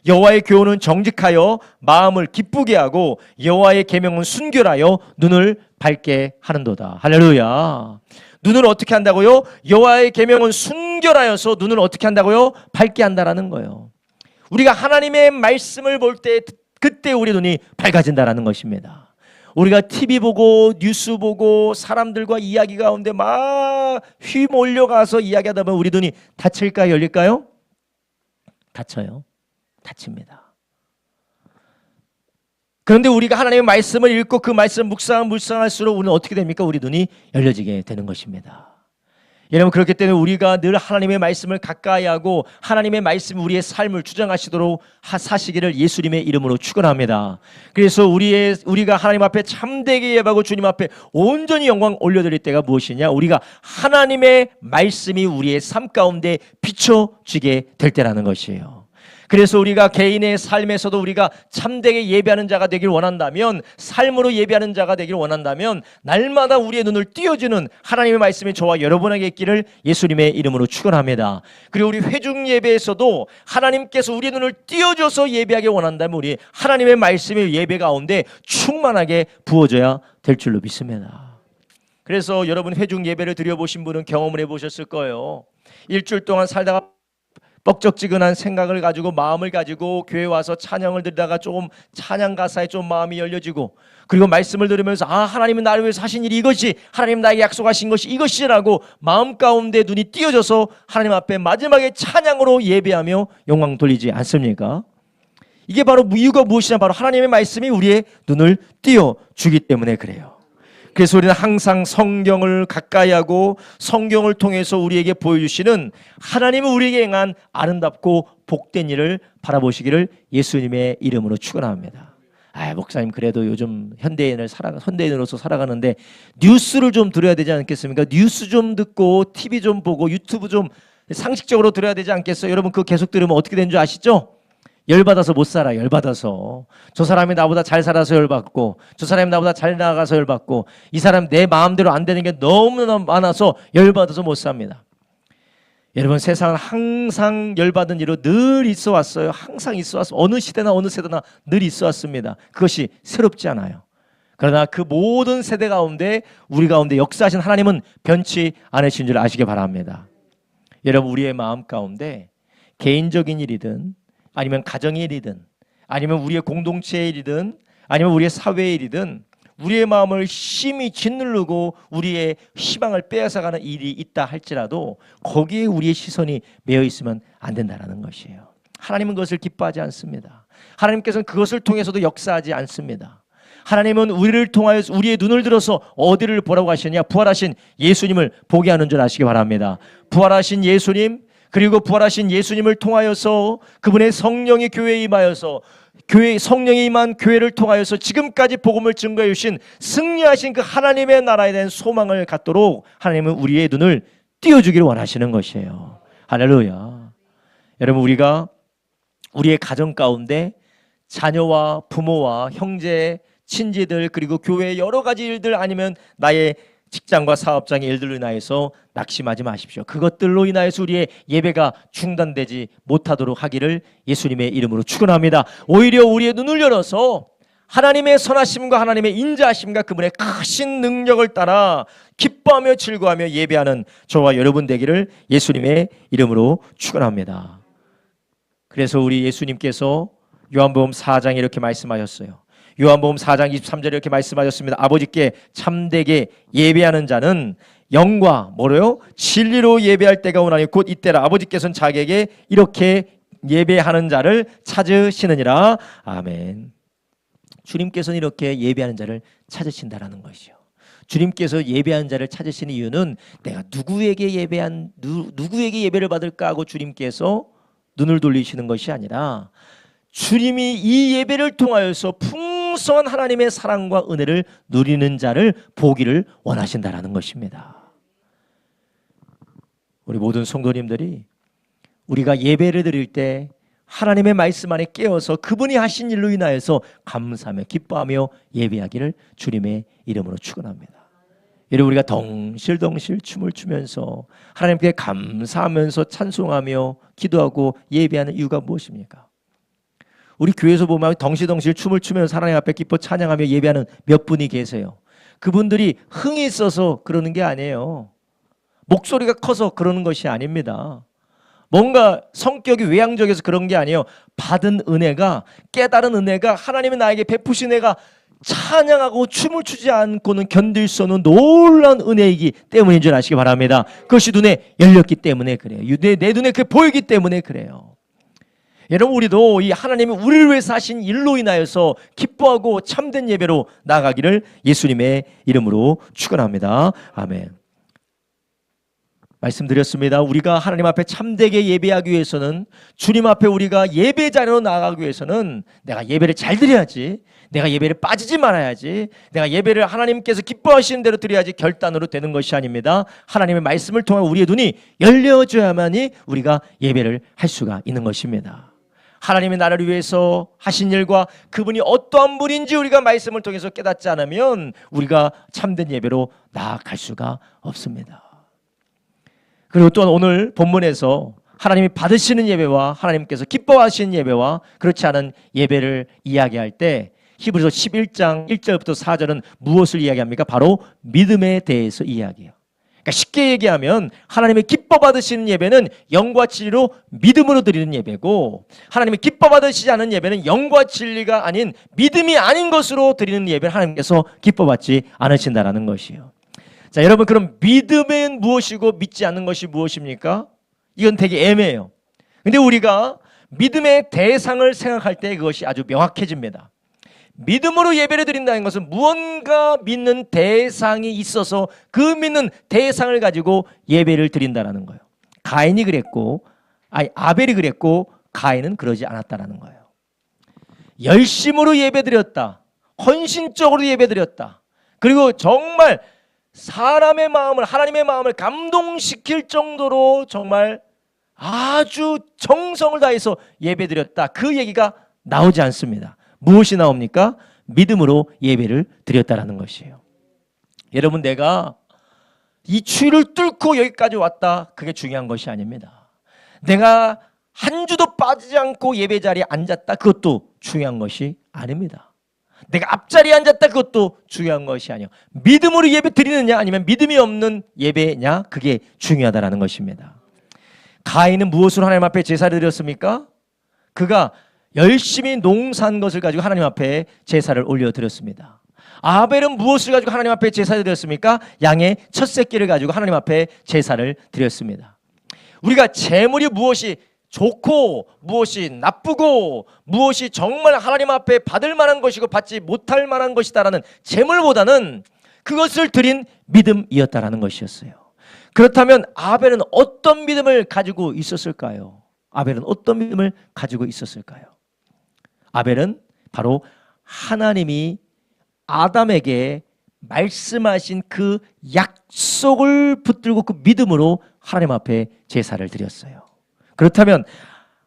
여호와의 교훈은 정직하여 마음을 기쁘게 하고 여호와의 계명은 순결하여 눈을 밝게 하는도다. 할렐루야. 눈을 어떻게 한다고요? 여호와의 계명은 순결하여서 눈을 어떻게 한다고요? 밝게 한다라는 거예요. 우리가 하나님의 말씀을 볼 때 그때 우리 눈이 밝아진다라는 것입니다. 우리가 TV 보고 뉴스 보고 사람들과 이야기 가운데 막 휘몰려가서 이야기하다 보면 우리 눈이 닫힐까요? 열릴까요? 닫혀요. 닫힙니다. 그런데 우리가 하나님의 말씀을 읽고 그 말씀을 묵상할수록 우리는 어떻게 됩니까? 우리 눈이 열려지게 되는 것입니다. 여러분, 그렇기 때문에 우리가 늘 하나님의 말씀을 가까이 하고 하나님의 말씀이 우리의 삶을 주장하시도록 사시기를 예수님의 이름으로 축원합니다. 그래서 우리가 하나님 앞에 참되게 예배하고 주님 앞에 온전히 영광 올려드릴 때가 무엇이냐? 우리가 하나님의 말씀이 우리의 삶 가운데 비춰지게 될 때라는 것이에요. 그래서 우리가 개인의 삶에서도 우리가 참되게 예배하는 자가 되길 원한다면, 삶으로 예배하는 자가 되길 원한다면 날마다 우리의 눈을 띄워주는 하나님의 말씀이 저와 여러분에게 있기를 예수님의 이름으로 축원합니다. 그리고 우리 회중 예배에서도 하나님께서 우리의 눈을 띄워줘서 예배하길 원한다면 우리 하나님의 말씀이 예배 가운데 충만하게 부어져야 될 줄로 믿습니다. 그래서 여러분 회중 예배를 드려보신 분은 경험을 해보셨을 거예요. 일주일 동안 살다가 뻑적지근한 생각을 가지고 마음을 가지고 교회 와서 찬양을 드리다가 조금 찬양 가사에 좀 마음이 열려지고, 그리고 말씀을 들으면서 하나님은 나를 위해서 하신 일이 이것이, 하나님 나에게 약속하신 것이 이것이라고 마음 가운데 눈이 띄어져서 하나님 앞에 마지막에 찬양으로 예배하며 영광 돌리지 않습니까? 이게 바로 이유가 무엇이냐? 바로 하나님의 말씀이 우리의 눈을 띄워주기 때문에 그래요. 그래서 우리는 항상 성경을 가까이 하고 성경을 통해서 우리에게 보여주시는 하나님은 우리에게 행한 아름답고 복된 일을 바라보시기를 예수님의 이름으로 축원합니다. 목사님, 그래도 요즘 현대인으로서 살아가는데 뉴스를 좀 들어야 되지 않겠습니까? 뉴스 좀 듣고 TV 좀 보고 유튜브 좀 상식적으로 들어야 되지 않겠어요? 여러분, 그거 계속 들으면 어떻게 되는 줄 아시죠? 열받아서 못 살아. 열받아서 저 사람이 나보다 잘 살아서 열받고, 저 사람이 나보다 잘 나가서 열받고, 이 사람 내 마음대로 안 되는 게 너무나 많아서 열받아서 못 삽니다. 여러분, 세상은 항상 열받은 일로 늘 있어 왔어요. 항상 있어 왔어요. 어느 시대나 어느 세대나 늘 있어 왔습니다. 그것이 새롭지 않아요. 그러나 그 모든 세대 가운데 우리 가운데 역사하신 하나님은 변치 않으신 줄 아시기 바랍니다. 여러분, 우리의 마음 가운데 개인적인 일이든 아니면 가정의 일이든 아니면 우리의 공동체의 일이든 아니면 우리의 사회의 일이든 우리의 마음을 심히 짓누르고 우리의 희망을 빼앗아가는 일이 있다 할지라도 거기에 우리의 시선이 매여 있으면 안 된다는 것이에요. 하나님은 그것을 기뻐하지 않습니다. 하나님께서는 그것을 통해서도 역사하지 않습니다. 하나님은 우리를 통하여서 우리의 눈을 들어서 어디를 보라고 하시느냐? 부활하신 예수님을 보게 하는 줄 아시기 바랍니다. 부활하신 예수님, 그리고 부활하신 예수님을 통하여서 그분의 성령이 교회에 임하여서 성령이 임한 교회를 통하여서 지금까지 복음을 증거해 주신 승리하신 그 하나님의 나라에 대한 소망을 갖도록 하나님은 우리의 눈을 띄워주기를 원하시는 것이에요. 할렐루야. 여러분, 우리가 우리의 가정 가운데 자녀와 부모와 형제, 친지들, 그리고 교회의 여러 가지 일들, 아니면 나의 직장과 사업장의 일들로 인하여서 낙심하지 마십시오. 그것들로 인하여서 우리의 예배가 중단되지 못하도록 하기를 예수님의 이름으로 축원합니다. 오히려 우리의 눈을 열어서 하나님의 선하심과 하나님의 인자하심과 그분의 크신 능력을 따라 기뻐하며 즐거워하며 예배하는 저와 여러분 되기를 예수님의 이름으로 축원합니다. 그래서 우리 예수님께서 요한복음 4장에 이렇게 말씀하셨어요. 요한복음 4장 23절에 이렇게 말씀하셨습니다. 아버지께 참되게 예배하는 자는 영과 뭐래요? 진리로 예배할 때가 오나니 곧 이때라. 아버지께서는 자기에게 이렇게 예배하는 자를 찾으시느니라. 아멘. 주님께서는 이렇게 예배하는 자를 찾으신다라는 것이요. 주님께서 예배하는 자를 찾으시는 이유는 내가 누구에게 예배를 받을까 하고 주님께서 눈을 돌리시는 것이 아니라 주님이 이 예배를 통하여서 풍성한 하나님의 사랑과 은혜를 누리는 자를 보기를 원하신다라는 것입니다. 우리 모든 성도님들이 우리가 예배를 드릴 때 하나님의 말씀 안에 깨어서 그분이 하신 일로 인하여서 감사하며 기뻐하며 예배하기를 주님의 이름으로 축원합니다. 여러분, 우리가 덩실덩실 춤을 추면서 하나님께 감사하면서 찬송하며 기도하고 예배하는 이유가 무엇입니까? 우리 교회에서 보면 덩실덩실 춤을 추면서 하나님 앞에 기뻐 찬양하며 예배하는 몇 분이 계세요. 그분들이 흥이 있어서 그러는 게 아니에요. 목소리가 커서 그러는 것이 아닙니다. 뭔가 성격이 외향적이어서 그런 게 아니에요. 받은 은혜가, 깨달은 은혜가, 하나님이 나에게 베푸신 은혜가 찬양하고 춤을 추지 않고는 견딜 수 없는 놀라운 은혜이기 때문인 줄 아시기 바랍니다. 그것이 눈에 열렸기 때문에 그래요. 내 눈에 그게 보이기 때문에 그래요. 여러분, 우리도 이 하나님이 우리를 위해서 하신 일로 인하여서 기뻐하고 참된 예배로 나아가기를 예수님의 이름으로 축원합니다. 아멘. 말씀드렸습니다. 우리가 하나님 앞에 참되게 예배하기 위해서는, 주님 앞에 우리가 예배 자리로 나아가기 위해서는 내가 예배를 잘 드려야지, 내가 예배를 빠지지 말아야지, 내가 예배를 하나님께서 기뻐하시는 대로 드려야지 결단으로 되는 것이 아닙니다. 하나님의 말씀을 통해 우리의 눈이 열려져야만이 우리가 예배를 할 수가 있는 것입니다. 하나님의 나라를 위해서 하신 일과 그분이 어떠한 분인지 우리가 말씀을 통해서 깨닫지 않으면 우리가 참된 예배로 나아갈 수가 없습니다. 그리고 또한 오늘 본문에서 하나님이 받으시는 예배와 하나님께서 기뻐하시는 예배와 그렇지 않은 예배를 이야기할 때 히브리서 11장 1절부터 4절은 무엇을 이야기합니까? 바로 믿음에 대해서 이야기해요. 그러니까 쉽게 얘기하면 하나님이 기뻐 받으시는 예배는 영과 진리로 믿음으로 드리는 예배고, 하나님이 기뻐 받으시지 않은 예배는 영과 진리가 아닌 믿음이 아닌 것으로 드리는 예배를 하나님께서 기뻐 받지 않으신다라는 것이에요. 자, 여러분, 그럼 믿음은 무엇이고 믿지 않는 것이 무엇입니까? 이건 되게 애매해요. 근데 우리가 믿음의 대상을 생각할 때 그것이 아주 명확해집니다. 믿음으로 예배를 드린다는 것은 무언가 믿는 대상이 있어서 그 믿는 대상을 가지고 예배를 드린다는 거예요. 가인이 그랬고, 아벨이 그랬고, 가인은 그러지 않았다는 거예요. 열심으로 예배드렸다, 헌신적으로 예배드렸다, 그리고 정말 사람의 마음을, 하나님의 마음을 감동시킬 정도로 정말 아주 정성을 다해서 예배드렸다, 그 얘기가 나오지 않습니다. 무엇이 나옵니까? 믿음으로 예배를 드렸다라는 것이에요. 여러분, 내가 이 추위를 뚫고 여기까지 왔다, 그게 중요한 것이 아닙니다. 내가 한 주도 빠지지 않고 예배 자리에 앉았다, 그것도 중요한 것이 아닙니다. 내가 앞자리에 앉았다, 그것도 중요한 것이 아니에요. 믿음으로 예배 드리느냐 아니면 믿음이 없는 예배냐, 그게 중요하다는 것입니다. 가인은 무엇으로 하나님 앞에 제사를 드렸습니까? 그가 열심히 농사한 것을 가지고 하나님 앞에 제사를 올려드렸습니다. 아벨은 무엇을 가지고 하나님 앞에 제사를 드렸습니까? 양의 첫 새끼를 가지고 하나님 앞에 제사를 드렸습니다. 우리가 재물이 무엇이 좋고 무엇이 나쁘고 무엇이 정말 하나님 앞에 받을 만한 것이고 받지 못할 만한 것이다라는 재물보다는 그것을 드린 믿음이었다라는 것이었어요. 그렇다면 아벨은 어떤 믿음을 가지고 있었을까요? 아벨은 어떤 믿음을 가지고 있었을까요? 아벨은 바로 하나님이 아담에게 말씀하신 그 약속을 붙들고 그 믿음으로 하나님 앞에 제사를 드렸어요. 그렇다면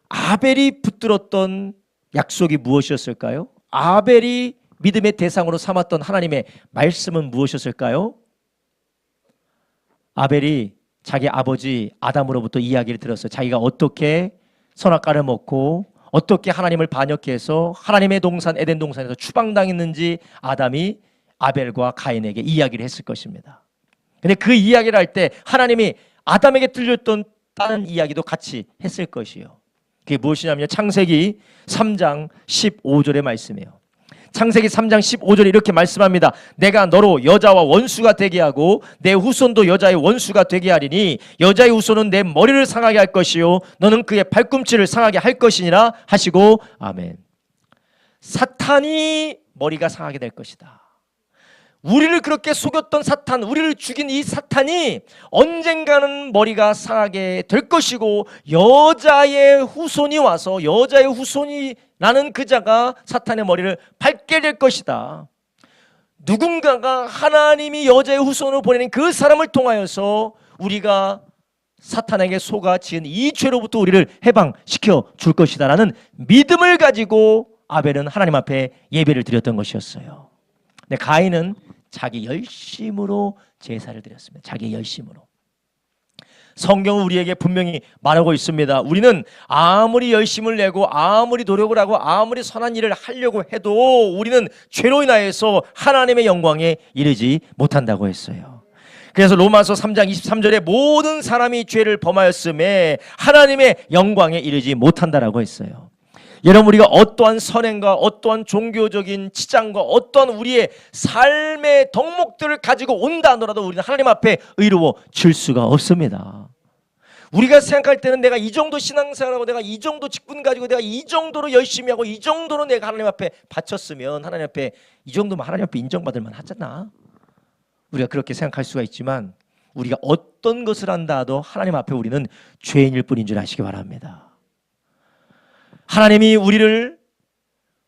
아벨이 붙들었던 약속이 무엇이었을까요? 아벨이 믿음의 대상으로 삼았던 하나님의 말씀은 무엇이었을까요? 아벨이 자기 아버지 아담으로부터 이야기를 들었어요. 자기가 어떻게 선악과를 먹고 어떻게 하나님을 반역해서 하나님의 동산 에덴 동산에서 추방당했는지 아담이 아벨과 가인에게 이야기를 했을 것입니다. 근데 그 이야기를 할 때 하나님이 아담에게 들렸던 다른 이야기도 같이 했을 것이에요. 그게 무엇이냐면 창세기 3장 15절의 말씀이에요. 창세기 3장 15절에 이렇게 말씀합니다. 내가 너로 여자와 원수가 되게 하고 내 후손도 여자의 원수가 되게 하리니 여자의 후손은 내 머리를 상하게 할 것이요 너는 그의 발꿈치를 상하게 할 것이니라 하시고 아멘. 사탄이 머리가 상하게 될 것이다. 우리를 그렇게 속였던 사탄, 우리를 죽인 이 사탄이 언젠가는 머리가 상하게 될 것이고 여자의 후손이 와서 여자의 후손이라는 그자가 사탄의 머리를 밟게 될 것이다. 누군가가 하나님이 여자의 후손으로 보내는 그 사람을 통하여서 우리가 사탄에게 속아 지은 이 죄로부터 우리를 해방시켜 줄 것이다 라는 믿음을 가지고 아벨은 하나님 앞에 예배를 드렸던 것이었어요. 근데 가인은 자기 열심으로 제사를 드렸습니다. 자기 열심으로. 성경은 우리에게 분명히 말하고 있습니다. 우리는 아무리 열심을 내고 아무리 노력을 하고 아무리 선한 일을 하려고 해도 우리는 죄로 인하여서 하나님의 영광에 이르지 못한다고 했어요. 그래서 로마서 3장 23절에 모든 사람이 죄를 범하였음에 하나님의 영광에 이르지 못한다라고 했어요. 여러분, 우리가 어떠한 선행과 어떠한 종교적인 치장과 어떠한 우리의 삶의 덕목들을 가지고 온다 하더라도 우리는 하나님 앞에 의로워질 수가 없습니다. 우리가 생각할 때는 내가 이 정도 신앙생활하고 내가 이 정도 직분 가지고 내가 이 정도로 열심히 하고 이 정도로 내가 하나님 앞에 바쳤으면 하나님 앞에 이 정도면 하나님 앞에 인정받을 만하잖아. 우리가 그렇게 생각할 수가 있지만 우리가 어떤 것을 한다 하도 하나님 앞에 우리는 죄인일 뿐인 줄 아시기 바랍니다. 하나님이 우리를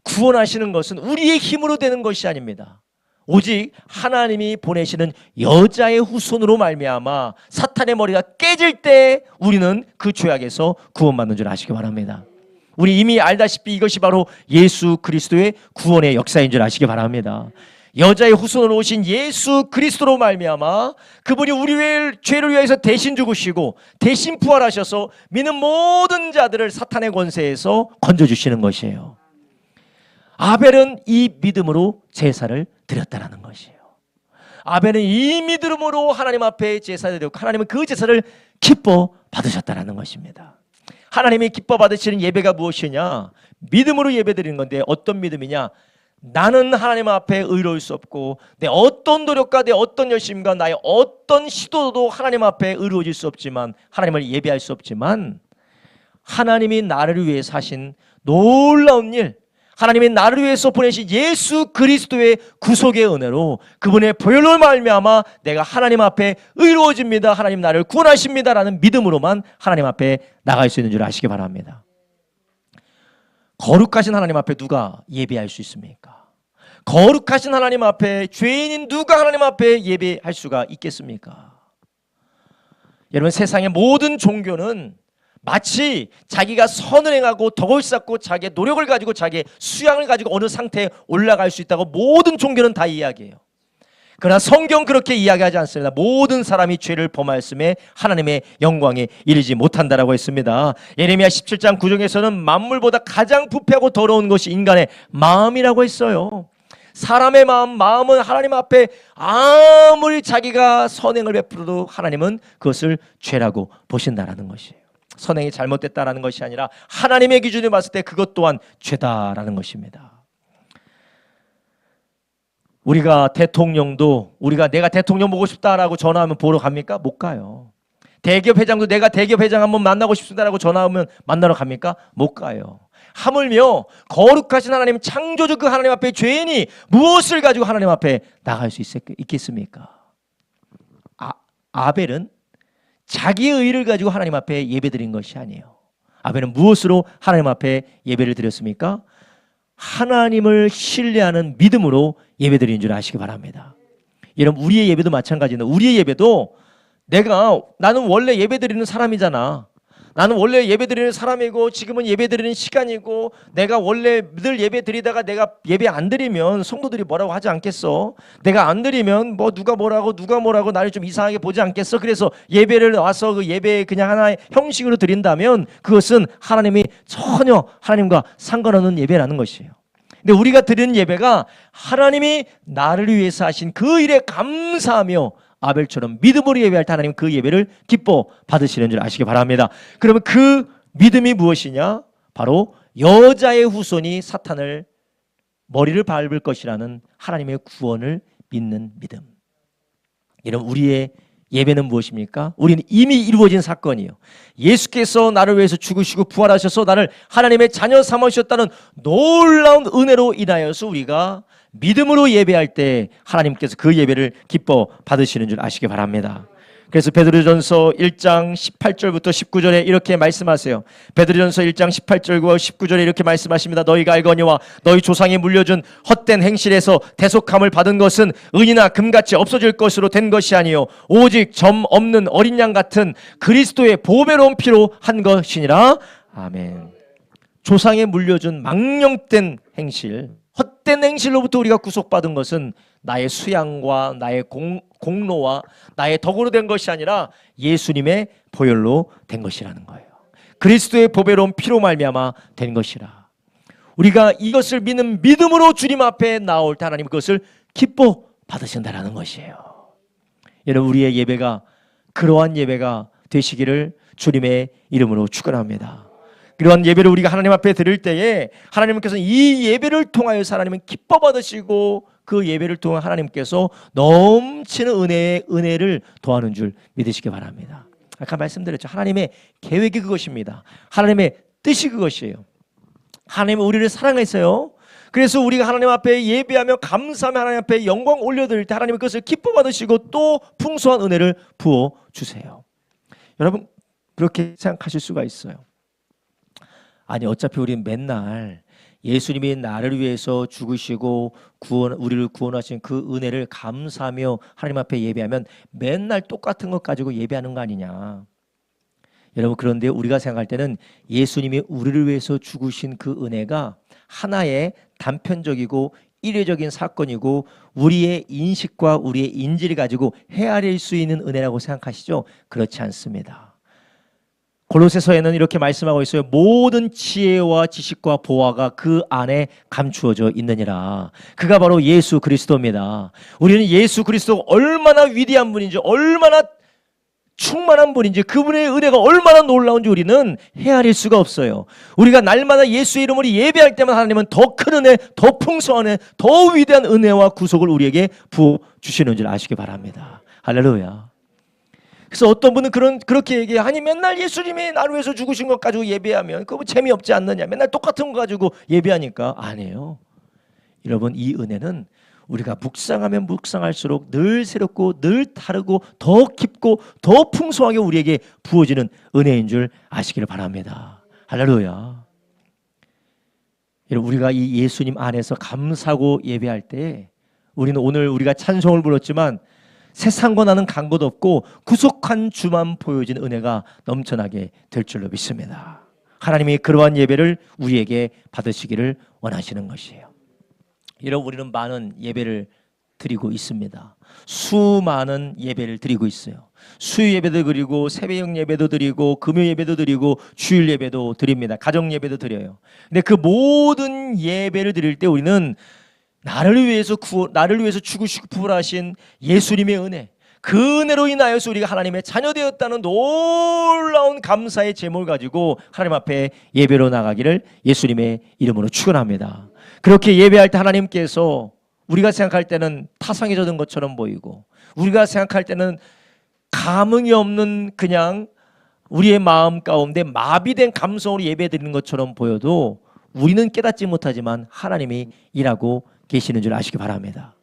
구원하시는 것은 우리의 힘으로 되는 것이 아닙니다. 오직 하나님이 보내시는 여자의 후손으로 말미암아 사탄의 머리가 깨질 때 우리는 그 죄악에서 구원받는 줄 아시기 바랍니다. 우리 이미 알다시피 이것이 바로 예수 그리스도의 구원의 역사인 줄 아시기 바랍니다. 여자의 후손으로 오신 예수 그리스도로 말미암아 그분이 우리의 죄를 위해서 대신 죽으시고 대신 부활하셔서 믿는 모든 자들을 사탄의 권세에서 건져주시는 것이에요. 아벨은 이 믿음으로 제사를 드렸다라는 것이에요. 아벨은 이 믿음으로 하나님 앞에 제사를 드렸고 하나님은 그 제사를 기뻐 받으셨다라는 것입니다. 하나님이 기뻐 받으시는 예배가 무엇이냐? 믿음으로 예배 드리는 건데 어떤 믿음이냐? 나는 하나님 앞에 의로울 수 없고 내 어떤 노력과 내 어떤 열심과 나의 어떤 시도도 하나님 앞에 의로워질 수 없지만 하나님을 예배할 수 없지만 하나님이 나를 위해서 하신 놀라운 일, 하나님이 나를 위해서 보내신 예수 그리스도의 구속의 은혜로 그분의 보혈로 말미암아 내가 하나님 앞에 의로워집니다. 하나님 나를 구원하십니다라는 믿음으로만 하나님 앞에 나갈 수 있는 줄 아시기 바랍니다. 거룩하신 하나님 앞에 누가 예배할 수 있습니까? 거룩하신 하나님 앞에 죄인인 누가 하나님 앞에 예배할 수가 있겠습니까? 여러분, 세상의 모든 종교는 마치 자기가 선을 행하고 덕을 쌓고 자기의 노력을 가지고 자기의 수양을 가지고 어느 상태에 올라갈 수 있다고 모든 종교는 다 이야기해요. 그러나 성경 그렇게 이야기하지 않습니다. 모든 사람이 죄를 범하였음에 하나님의 영광에 이르지 못한다라고 했습니다. 예레미야 17장 9절에서는 만물보다 가장 부패하고 더러운 것이 인간의 마음이라고 했어요. 사람의 마음은 하나님 앞에 아무리 자기가 선행을 베풀어도 하나님은 그것을 죄라고 보신다라는 것이에요. 선행이 잘못됐다라는 것이 아니라 하나님의 기준에 봤을 때 그것 또한 죄다라는 것입니다. 우리가 대통령도 내가 대통령 보고 싶다라고 전화하면 보러 갑니까? 못 가요. 대기업 회장도 내가 대기업 회장 한번 만나고 싶다라고 전화하면 만나러 갑니까? 못 가요. 하물며 거룩하신 하나님, 창조주 그 하나님 앞에 죄인이 무엇을 가지고 하나님 앞에 나갈 수 있겠습니까? 아벨은 자기의 의를 가지고 하나님 앞에 예배드린 것이 아니에요. 아벨은 무엇으로 하나님 앞에 예배를 드렸습니까? 하나님을 신뢰하는 믿음으로 예배드리는 줄 아시기 바랍니다. 여러분, 우리의 예배도 마찬가지인데 우리의 예배도 나는 원래 예배드리는 사람이잖아. 나는 원래 예배드리는 사람이고 지금은 예배드리는 시간이고 내가 원래 늘 예배드리다가 내가 예배 안 드리면 성도들이 뭐라고 하지 않겠어? 내가 안 드리면 뭐 누가 뭐라고 나를 좀 이상하게 보지 않겠어? 그래서 예배를 와서 그 예배 그냥 하나의 형식으로 드린다면 그것은 하나님이 전혀 하나님과 상관없는 예배라는 것이에요. 근데 우리가 드리는 예배가 하나님이 나를 위해서 하신 그 일에 감사하며 아벨처럼 믿음으로 예배할 때 하나님 그 예배를 기뻐 받으시는 줄 아시기 바랍니다. 그러면 그 믿음이 무엇이냐? 바로 여자의 후손이 사탄을 머리를 밟을 것이라는 하나님의 구원을 믿는 믿음. 여러분, 우리의 예배는 무엇입니까? 우리는 이미 이루어진 사건이에요. 예수께서 나를 위해서 죽으시고 부활하셔서 나를 하나님의 자녀 삼으셨다는 놀라운 은혜로 인하여서 우리가 믿음으로 예배할 때 하나님께서 그 예배를 기뻐 받으시는 줄 아시기 바랍니다. 그래서 베드로전서 1장 18절부터 19절에 이렇게 말씀하세요. 베드로전서 1장 18절과 19절에 이렇게 말씀하십니다. 너희가 알거니와 너희 조상이 물려준 헛된 행실에서 대속함을 받은 것은 은이나 금같이 없어질 것으로 된 것이 아니요 오직 점 없는 어린 양 같은 그리스도의 보배로운 피로 한 것이니라. 아멘. 조상에 물려준 망령된 행실, 헛된 행실로부터 우리가 구속받은 것은 나의 수양과 나의 공로와 나의 덕으로 된 것이 아니라 예수님의 보혈로 된 것이라는 거예요. 그리스도의 보배로운 피로 말미암아 된 것이라. 우리가 이것을 믿는 믿음으로 주님 앞에 나올 때 하나님 그것을 기뻐 받으신다라는 것이에요. 여러분, 우리의 예배가 그러한 예배가 되시기를 주님의 이름으로 축원합니다. 그러한 예배를 우리가 하나님 앞에 드릴 때에 하나님께서 이 예배를 통하여서 하나님은 기뻐 받으시고 그 예배를 통해 하나님께서 넘치는 은혜를 더하는 줄 믿으시기 바랍니다. 아까 말씀드렸죠. 하나님의 계획이 그것입니다. 하나님의 뜻이 그것이에요. 하나님은 우리를 사랑했어요. 그래서 우리가 하나님 앞에 예배하며 감사하며 하나님 앞에 영광 올려드릴 때 하나님은 그것을 기뻐 받으시고 또 풍성한 은혜를 부어주세요. 여러분, 그렇게 생각하실 수가 있어요. 아니, 어차피 우리는 맨날 예수님이 나를 위해서 죽으시고 우리를 구원하신 그 은혜를 감사하며 하나님 앞에 예배하면 맨날 똑같은 것 가지고 예배하는 거 아니냐. 여러분, 그런데 우리가 생각할 때는 예수님이 우리를 위해서 죽으신 그 은혜가 하나의 단편적이고 일회적인 사건이고 우리의 인식과 우리의 인지를 가지고 헤아릴 수 있는 은혜라고 생각하시죠? 그렇지 않습니다. 골로새서에는 이렇게 말씀하고 있어요. 모든 지혜와 지식과 보화가 그 안에 감추어져 있느니라. 그가 바로 예수 그리스도입니다. 우리는 예수 그리스도가 얼마나 위대한 분인지, 얼마나 충만한 분인지, 그분의 은혜가 얼마나 놀라운지 우리는 헤아릴 수가 없어요. 우리가 날마다 예수의 이름으로 예배할 때만 하나님은 더 큰 은혜, 더 풍성한 은혜, 더 위대한 은혜와 구속을 우리에게 부어주시는 줄 아시기 바랍니다. 할렐루야. 그래서 어떤 분은 그렇게 얘기해요. 아니, 맨날 예수님이 나를 위해서 죽으신 것 가지고 예배하면 그거 재미없지 않느냐. 맨날 똑같은 거 가지고 예배하니까. 아니에요. 여러분, 이 은혜는 우리가 묵상하면 묵상할수록 늘 새롭고 늘 다르고 더 깊고 더 풍성하게 우리에게 부어지는 은혜인 줄 아시기를 바랍니다. 할렐루야. 여러분, 우리가 이 예수님 안에서 감사하고 예배할 때 우리는 오늘 우리가 찬송을 불렀지만 세상과 나는 간 것 없고 구속한 주만 보여진 은혜가 넘쳐나게 될 줄로 믿습니다. 하나님이 그러한 예배를 우리에게 받으시기를 원하시는 것이에요. 여러분, 우리는 많은 예배를 드리고 있습니다. 수많은 예배를 드리고 있어요. 수요 예배도 드리고 새벽 예배도 드리고 금요 예배도 드리고 주일 예배도 드립니다. 가정 예배도 드려요. 근데 그 모든 예배를 드릴 때 우리는 나를 위해서 죽으시고 부활하신 예수님의 은혜, 그 은혜로 인하여서 우리가 하나님의 자녀 되었다는 놀라운 감사의 제목을 가지고 하나님 앞에 예배로 나가기를 예수님의 이름으로 축원합니다. 그렇게 예배할 때 하나님께서 우리가 생각할 때는 타성이 젖은 것처럼 보이고 우리가 생각할 때는 감흥이 없는 그냥 우리의 마음 가운데 마비된 감성으로 예배드리는 것처럼 보여도 우리는 깨닫지 못하지만 하나님이 일하고 계시는 줄 아시기 바랍니다.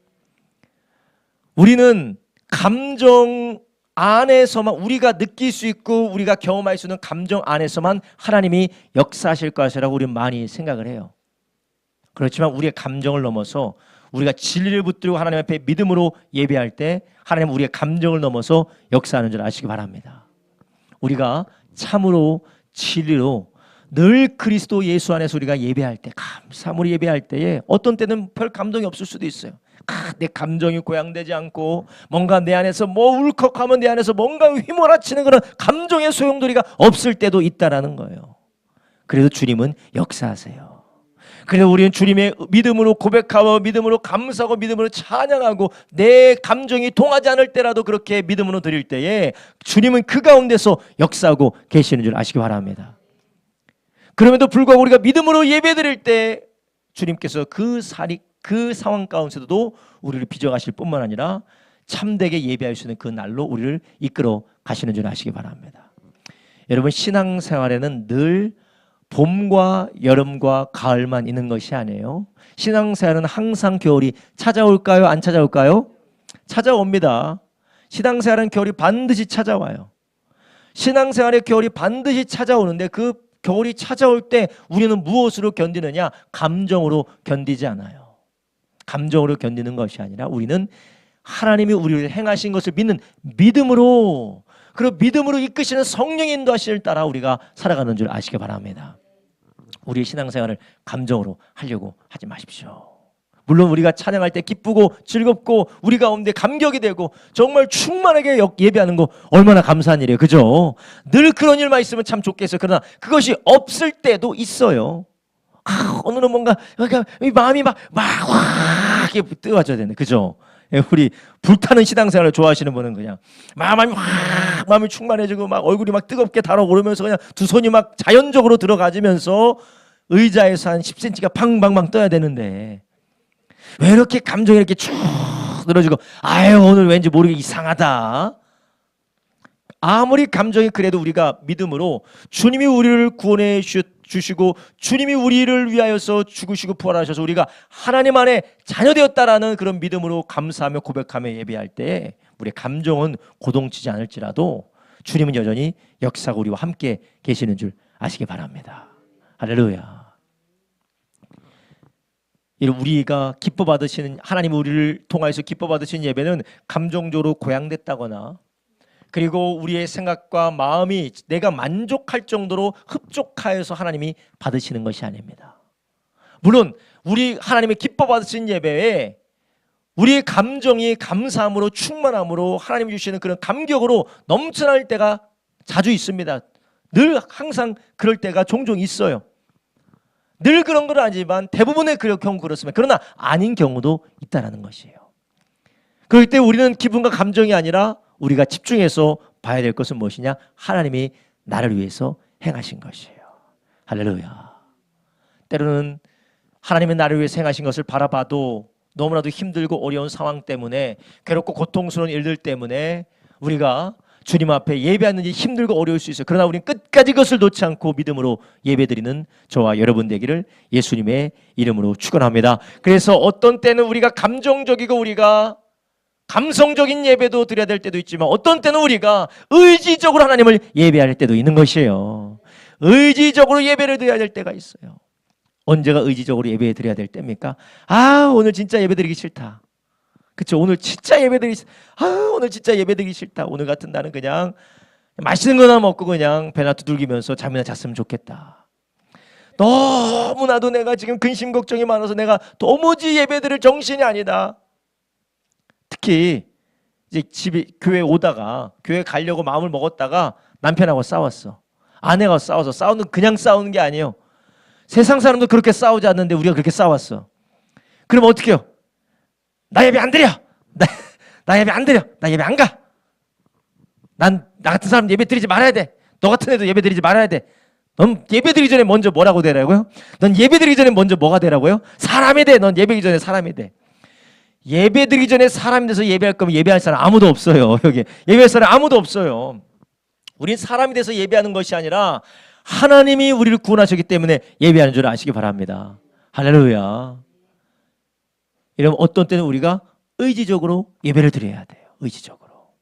우리는 감정 안에서만 우리가 느낄 수 있고 우리가 경험할 수 있는 감정 안에서만 하나님이 역사하실 것이라고 우리는 많이 생각을 해요. 그렇지만 우리의 감정을 넘어서 우리가 진리를 붙들고 하나님 앞에 믿음으로 예배할 때 하나님은 우리의 감정을 넘어서 역사하는 줄 아시기 바랍니다. 우리가 참으로 진리로 늘 그리스도 예수 안에서 우리가 예배할 때, 감사함으로 예배할 때에 어떤 때는 별 감동이 없을 수도 있어요. 내 감정이 고양되지 않고 뭔가 내 안에서 뭐 울컥하면 내 안에서 뭔가 휘몰아치는 그런 감정의 소용돌이가 없을 때도 있다라는 거예요. 그래도 주님은 역사하세요. 그래서 우리는 주님의 믿음으로 고백하고 믿음으로 감사하고 믿음으로 찬양하고 내 감정이 통하지 않을 때라도 그렇게 믿음으로 드릴 때에 주님은 그 가운데서 역사하고 계시는 줄 아시기 바랍니다. 그럼에도 불구하고 우리가 믿음으로 예배드릴 때 주님께서 그 상황 가운데서도 우리를 빚어가실 뿐만 아니라 참되게 예배할 수 있는 그 날로 우리를 이끌어 가시는 줄 아시기 바랍니다. 여러분, 신앙생활에는 늘 봄과 여름과 가을만 있는 것이 아니에요. 신앙생활은 항상 겨울이 찾아올까요? 안 찾아올까요? 찾아옵니다. 신앙생활은 겨울이 반드시 찾아와요. 신앙생활의 겨울이 반드시 찾아오는데 그 겨울이 찾아올 때 우리는 무엇으로 견디느냐? 감정으로 견디지 않아요. 감정으로 견디는 것이 아니라 우리는 하나님이 우리를 행하신 것을 믿는 믿음으로, 그리고 믿음으로 이끄시는 성령의 인도하심을 따라 우리가 살아가는 줄 아시기 바랍니다. 우리의 신앙생활을 감정으로 하려고 하지 마십시오. 물론 우리가 찬양할 때 기쁘고 즐겁고 우리 가운데 감격이 되고 정말 충만하게 예배하는 거 얼마나 감사한 일이에요. 그죠? 늘 그런 일만 있으면 참 좋겠어요. 그러나 그것이 없을 때도 있어요. 오늘은 뭔가 마음이 막 이렇게 뜨거워져야 되네. 그죠? 우리 불타는 신앙생활을 좋아하시는 분은 그냥 마음이 충만해지고 막 얼굴이 막 뜨겁게 달아오르면서 그냥 두 손이 막 자연적으로 들어가지면서 의자에서 한 10cm가 팡팡팡 떠야 되는데 왜 이렇게 감정이 이렇게 쭉 늘어지고 오늘 왠지 모르게 이상하다. 아무리 감정이 그래도 우리가 믿음으로 주님이 우리를 구원해 주시고 주님이 우리를 위하여서 죽으시고 부활하셔서 우리가 하나님 안에 자녀되었다라는 그런 믿음으로 감사하며 고백하며 예배할 때 우리의 감정은 고동치지 않을지라도 주님은 여전히 역사가 우리와 함께 계시는 줄 아시기 바랍니다. 할렐루야. 우리가 기뻐 받으시는 하나님 우리를 통하여서 기뻐 받으시는 예배는 감정적으로 고양됐다거나 그리고 우리의 생각과 마음이 내가 만족할 정도로 흡족하여서 하나님이 받으시는 것이 아닙니다. 물론 우리 하나님의 기뻐 받으시는 예배에 우리의 감정이 감사함으로 충만함으로 하나님이 주시는 그런 감격으로 넘쳐날 때가 자주 있습니다. 늘 항상 그럴 때가 종종 있어요. 늘 그런 건 아니지만 대부분의 경우 그렇습니다. 그러나 아닌 경우도 있다는 것이에요. 그럴 때 우리는 기분과 감정이 아니라 우리가 집중해서 봐야 될 것은 무엇이냐? 하나님이 나를 위해서 행하신 것이에요. 할렐루야. 때로는 하나님이 나를 위해서 행하신 것을 바라봐도 너무나도 힘들고 어려운 상황 때문에 괴롭고 고통스러운 일들 때문에 우리가 주님 앞에 예배하는 게 힘들고 어려울 수 있어요. 그러나 우리는 끝까지 그것을 놓지 않고 믿음으로 예배드리는 저와 여러분 되기를 예수님의 이름으로 축원합니다. 그래서 어떤 때는 우리가 감정적이고 우리가 감성적인 예배도 드려야 될 때도 있지만 어떤 때는 우리가 의지적으로 하나님을 예배할 때도 있는 것이에요. 의지적으로 예배를 드려야 될 때가 있어요. 언제가 의지적으로 예배 드려야 될 때입니까? 오늘 진짜 예배 드리기 싫다. 그렇죠? 오늘 진짜 오늘 진짜 예배드리기 싫다. 오늘 같은 날은 그냥 맛있는 거나 먹고 그냥 배나 두들기면서 잠이나 잤으면 좋겠다. 너무나도 내가 지금 근심 걱정이 많아서 내가 도무지 예배드릴 정신이 아니다. 특히 이제 교회 오다가 교회 가려고 마음을 먹었다가 남편하고 싸웠어. 아내가 싸우는 그냥 싸우는 게 아니에요. 세상 사람도 그렇게 싸우지 않는데 우리가 그렇게 싸웠어. 그럼 어떻게 해요? 나 예배 안 드려. 나 예배 안 드려. 나 예배 안 가. 나 같은 사람 예배 드리지 말아야 돼. 너 같은 애도 예배 드리지 말아야 돼. 넌 예배 드리기 전에 먼저 뭐라고 되라고요? 넌 예배 드리기 전에 먼저 뭐가 되라고요? 사람이 돼. 넌 예배하기 전에 사람이 돼. 예배 드리기 전에 사람이 돼서 예배할 거면 예배할 사람 아무도 없어요. 여기 예배할 사람 아무도 없어요. 우린 사람이 돼서 예배하는 것이 아니라 하나님이 우리를 구원하셨기 때문에 예배하는 줄 아시기 바랍니다. 할렐루야. 이러면 어떤 때는 우리가 의지적으로 예배를 드려야 돼요. 의지적으로.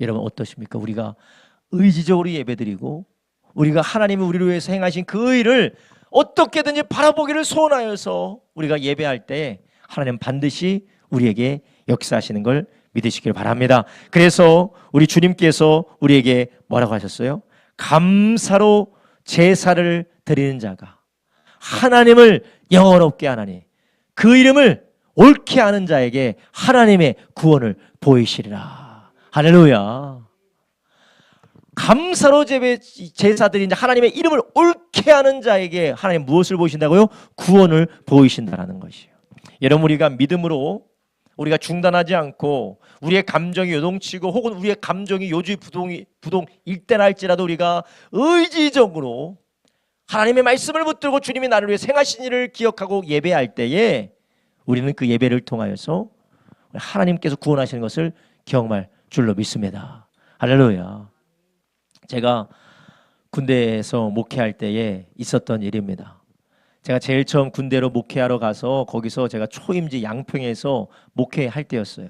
여러분 어떠십니까? 우리가 의지적으로 예배드리고 우리가 하나님이 우리를 위해서 행하신 그 의를 어떻게든지 바라보기를 소원하여서 우리가 예배할 때 하나님 반드시 우리에게 역사하시는 걸 믿으시길 바랍니다. 그래서 우리 주님께서 우리에게 뭐라고 하셨어요? 감사로 제사를 드리는 자가 하나님을 영원롭게 하나니 그 이름을 옳게 아는 자에게 하나님의 구원을 보이시리라. 할렐루야. 감사로 제사드린 자 하나님의 이름을 옳게 아는 자에게 하나님 무엇을 보이신다고요? 구원을 보이신다라는 것이에요. 여러분 우리가 믿음으로 우리가 중단하지 않고 우리의 감정이 요동치고 혹은 우리의 감정이 요지 부동일 때나 할지라도 우리가 의지적으로 하나님의 말씀을 붙들고 주님이 나를 위해 행하신 일을 기억하고 예배할 때에 우리는 그 예배를 통하여서 하나님께서 구원하시는 것을 경험할 줄로 믿습니다. 할렐루야. 제가 군대에서 목회할 때에 있었던 일입니다. 제가 제일 처음 군대로 목회하러 가서 거기서 제가 초임지 양평에서 목회할 때였어요.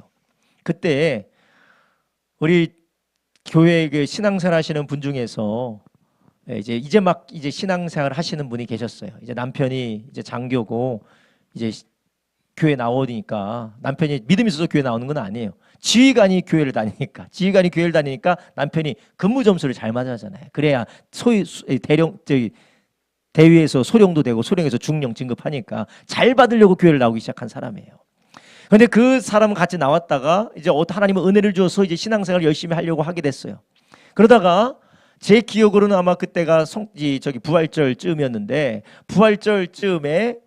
그때 우리 교회 그 신앙생활 하시는 분 중에서 이제 막 신앙생활 하시는 분이 계셨어요. 이제 남편이 이제 장교고 이제 교회 나오니까 남편이 믿음 있어서 교회 나오는 건 아니에요. 지휘관이 교회를 다니니까 남편이 근무 점수를 잘 맞아잖아요. 그래야 소위 대위에서 소령도 되고 소령에서 중령 진급하니까 잘 받으려고 교회를 나오기 시작한 사람이에요. 그런데 그 사람은 같이 나왔다가 이제 하나님은 은혜를 주어서 이제 신앙생활을 열심히 하려고 하게 됐어요. 그러다가 제 기억으로는 아마 그때가 부활절쯤이었는데 부활절쯤에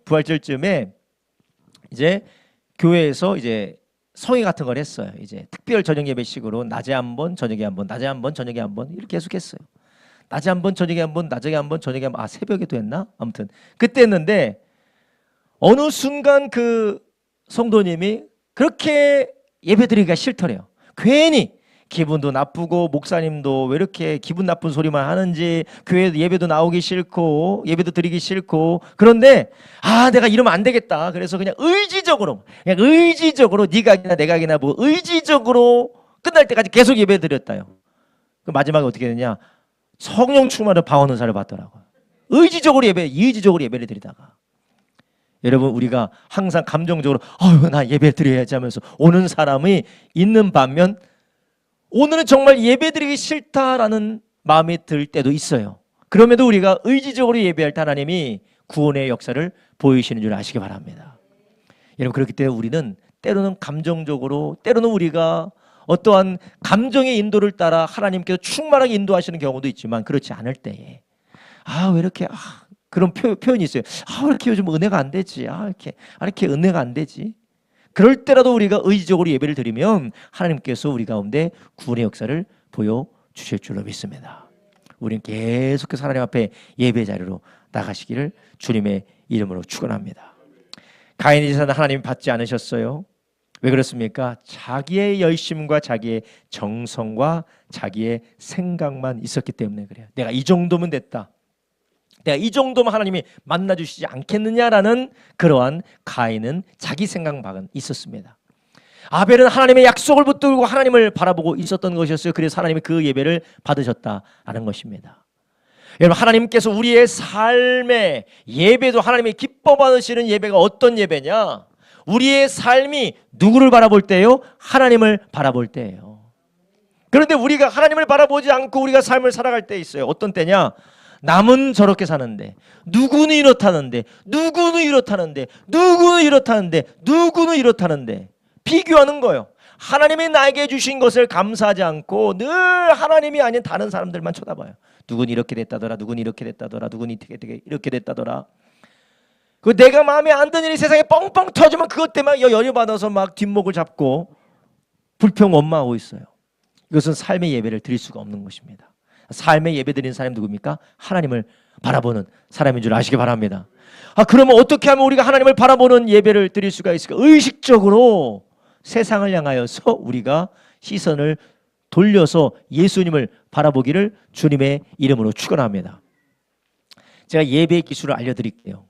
이제 교회에서 이제 성회 같은 걸 했어요. 이제 특별 저녁 예배식으로 낮에 한 번, 저녁에 한 번, 낮에 한 번, 저녁에 한 번 이렇게 계속 했어요. 낮에 한 번, 저녁에 한 번, 낮에 한 번, 저녁에 한 번. 새벽에도 했나? 아무튼 그때 했는데 어느 순간 그 성도님이 그렇게 예배드리기가 싫더래요. 괜히 기분도 나쁘고 목사님도 왜 이렇게 기분 나쁜 소리만 하는지 교회 예배도 나오기 싫고 예배도 드리기 싫고 그런데 내가 이러면 안 되겠다. 그래서 그냥 의지적으로 네가 기나 내가 기나 뭐 의지적으로 끝날 때까지 계속 예배 드렸다요. 그 마지막에 어떻게 되냐? 성령 충만을 방언 은사를 받더라고요. 의지적으로 예배를 드리다가 여러분 우리가 항상 감정적으로 나 예배 드려야지 하면서 오는 사람이 있는 반면 오늘은 정말 예배드리기 싫다라는 마음이 들 때도 있어요. 그럼에도 우리가 의지적으로 예배할 때 하나님이 구원의 역사를 보이시는 줄 아시기 바랍니다. 여러분 그렇기 때문에 우리는 때로는 감정적으로 때로는 우리가 어떠한 감정의 인도를 따라 하나님께서 충만하게 인도하시는 경우도 있지만 그렇지 않을 때에 왜 이렇게 그런 표현이 있어요. 왜 이렇게 요즘 은혜가 안 되지? 이렇게 은혜가 안 되지? 그럴 때라도 우리가 의지적으로 예배를 드리면 하나님께서 우리 가운데 구원의 역사를 보여주실 줄로 믿습니다. 우리는 계속해서 하나님 앞에 예배 자리로 나가시기를 주님의 이름으로 축원합니다. 가인의 제사는 하나님이 받지 않으셨어요. 왜 그렇습니까? 자기의 열심과 자기의 정성과 자기의 생각만 있었기 때문에 그래요. 내가 이 정도면 됐다. 내가 이 정도면 하나님이 만나주시지 않겠느냐라는 그러한 가인은 자기 생각만 있었습니다. 아벨은 하나님의 약속을 붙들고 하나님을 바라보고 있었던 것이었어요. 그래서 하나님이 그 예배를 받으셨다는 것입니다. 여러분 하나님께서 우리의 삶의 예배도 하나님이 기뻐 받으시는 예배가 어떤 예배냐? 우리의 삶이 누구를 바라볼 때요? 하나님을 바라볼 때예요. 그런데 우리가 하나님을 바라보지 않고 우리가 삶을 살아갈 때 있어요. 어떤 때냐? 남은 저렇게 사는데 누구는 이렇다는데 누구는 이렇다는데 누구는 이렇다는데 누구는 이렇다는데 비교하는 거예요. 하나님이 나에게 주신 것을 감사하지 않고 늘 하나님이 아닌 다른 사람들만 쳐다봐요. 누구는 이렇게 됐다더라, 누구는 이렇게 됐다더라, 누구는 이렇게 됐다더라. 그 내가 마음에 안 드는 일이 세상에 뻥뻥 터지면 그것 때문에 열받아서 막 뒷목을 잡고 불평 원망하고 있어요. 이것은 삶의 예배를 드릴 수가 없는 것입니다. 삶의 예배 드리는 사람이 누굽니까? 하나님을 바라보는 사람인 줄 아시기 바랍니다. 그러면 어떻게 하면 우리가 하나님을 바라보는 예배를 드릴 수가 있을까? 의식적으로 세상을 향하여서 우리가 시선을 돌려서 예수님을 바라보기를 주님의 이름으로 축원합니다. 제가 예배의 기술을 알려드릴게요.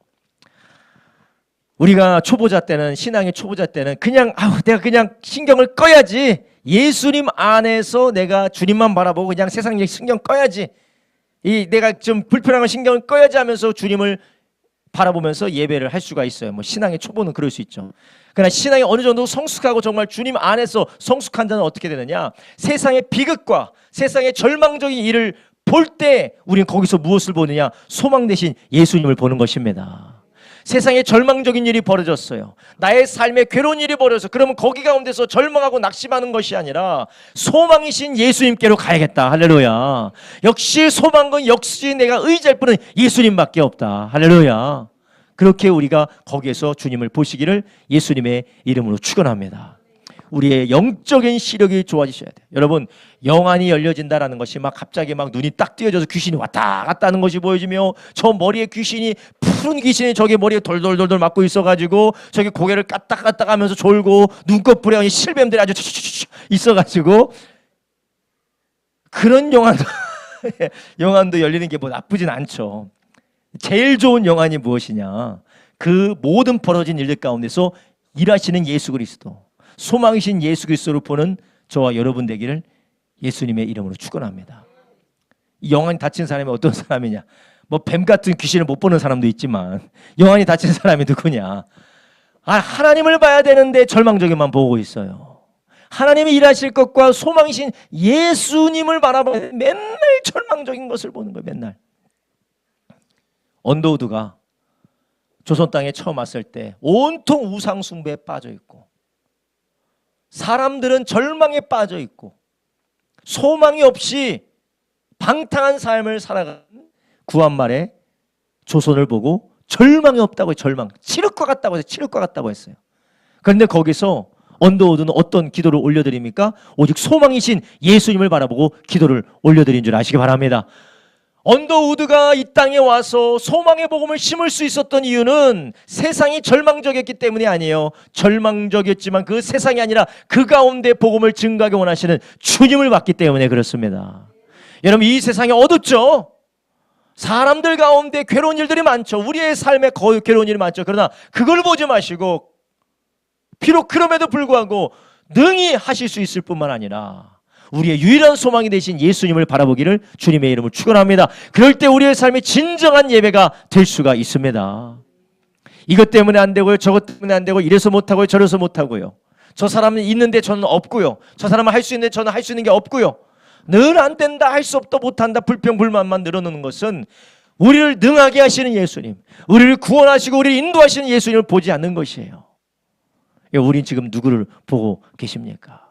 우리가 초보자 때는 신앙의 초보자 때는 그냥 내가 그냥 신경을 꺼야지. 예수님 안에서 내가 주님만 바라보고 그냥 세상 일 신경 꺼야지. 내가 좀 불편한 걸 신경을 꺼야지 하면서 주님을 바라보면서 예배를 할 수가 있어요. 신앙의 초보는 그럴 수 있죠. 그러나 신앙이 어느 정도 성숙하고 정말 주님 안에서 성숙한 자는 어떻게 되느냐? 세상의 비극과 세상의 절망적인 일을 볼 때 우리는 거기서 무엇을 보느냐? 소망 대신 예수님을 보는 것입니다. 세상에 절망적인 일이 벌어졌어요. 나의 삶에 괴로운 일이 벌어졌어. 그러면 거기 가운데서 절망하고 낙심하는 것이 아니라 소망이신 예수님께로 가야겠다. 할렐루야. 역시 소망은 역시 내가 의지할 분은 예수님밖에 없다. 할렐루야. 그렇게 우리가 거기에서 주님을 보시기를 예수님의 이름으로 축원합니다. 우리의 영적인 시력이 좋아지셔야 돼요. 여러분 영안이 열려진다라는 것이 갑자기 눈이 딱 띄어져서 귀신이 왔다 갔다 하는 것이 보여지며 저 머리에 귀신이 푸른 귀신이 저기 머리에 돌돌돌돌 맞고 있어가지고 저기 고개를 까딱까딱 하면서 졸고 눈꺼풀에 실뱀들이 아주 있어가지고 그런 영안도 열리는 게 나쁘진 않죠. 제일 좋은 영안이 무엇이냐? 그 모든 벌어진 일들 가운데서 일하시는 예수 그리스도, 소망이신 예수 그리스도를 보는 저와 여러분 되기를 예수님의 이름으로 축원합니다. 영안이 닫힌 사람이 어떤 사람이냐? 뱀 같은 귀신을 못 보는 사람도 있지만 영안이 닫힌 사람이 누구냐? 하나님을 봐야 되는데 절망적인만 보고 있어요. 하나님이 일하실 것과 소망이신 예수님을 바라보면 맨날 절망적인 것을 보는 거예요. 맨날. 언더우드가 조선 땅에 처음 왔을 때 온통 우상 숭배에 빠져 있고 사람들은 절망에 빠져 있고 소망이 없이 방탕한 삶을 살아가는 구한말에 조선을 보고 절망이 없다고, 절망, 칠흑과 같다고 해서 칠흑과 같다고 했어요. 그런데 거기서 언더우드는 어떤 기도를 올려드립니까? 오직 소망이신 예수님을 바라보고 기도를 올려드린 줄 아시기 바랍니다. 언더우드가 이 땅에 와서 소망의 복음을 심을 수 있었던 이유는 세상이 절망적이었기 때문이 아니에요. 절망적이었지만 그 세상이 아니라 그 가운데 복음을 증가하게 원하시는 주님을 봤기 때문에 그렇습니다. 여러분, 이 세상이 어둡죠? 사람들 가운데 괴로운 일들이 많죠. 우리의 삶에 거의 괴로운 일이 많죠. 그러나 그걸 보지 마시고 비록 그럼에도 불구하고 능히 하실 수 있을 뿐만 아니라 우리의 유일한 소망이 되신 예수님을 바라보기를 주님의 이름으로 축원합니다. 그럴 때 우리의 삶이 진정한 예배가 될 수가 있습니다. 이것 때문에 안 되고요, 저것 때문에 안 되고, 이래서 못하고요, 저래서 못하고요, 저 사람은 있는데 저는 없고요, 저 사람은 할 수 있는데 저는 할 수 있는 게 없고요, 늘 안 된다, 할 수 없다, 못한다, 불평불만만 늘어놓는 것은 우리를 능하게 하시는 예수님, 우리를 구원하시고 우리를 인도하시는 예수님을 보지 않는 것이에요. 우린 지금 누구를 보고 계십니까?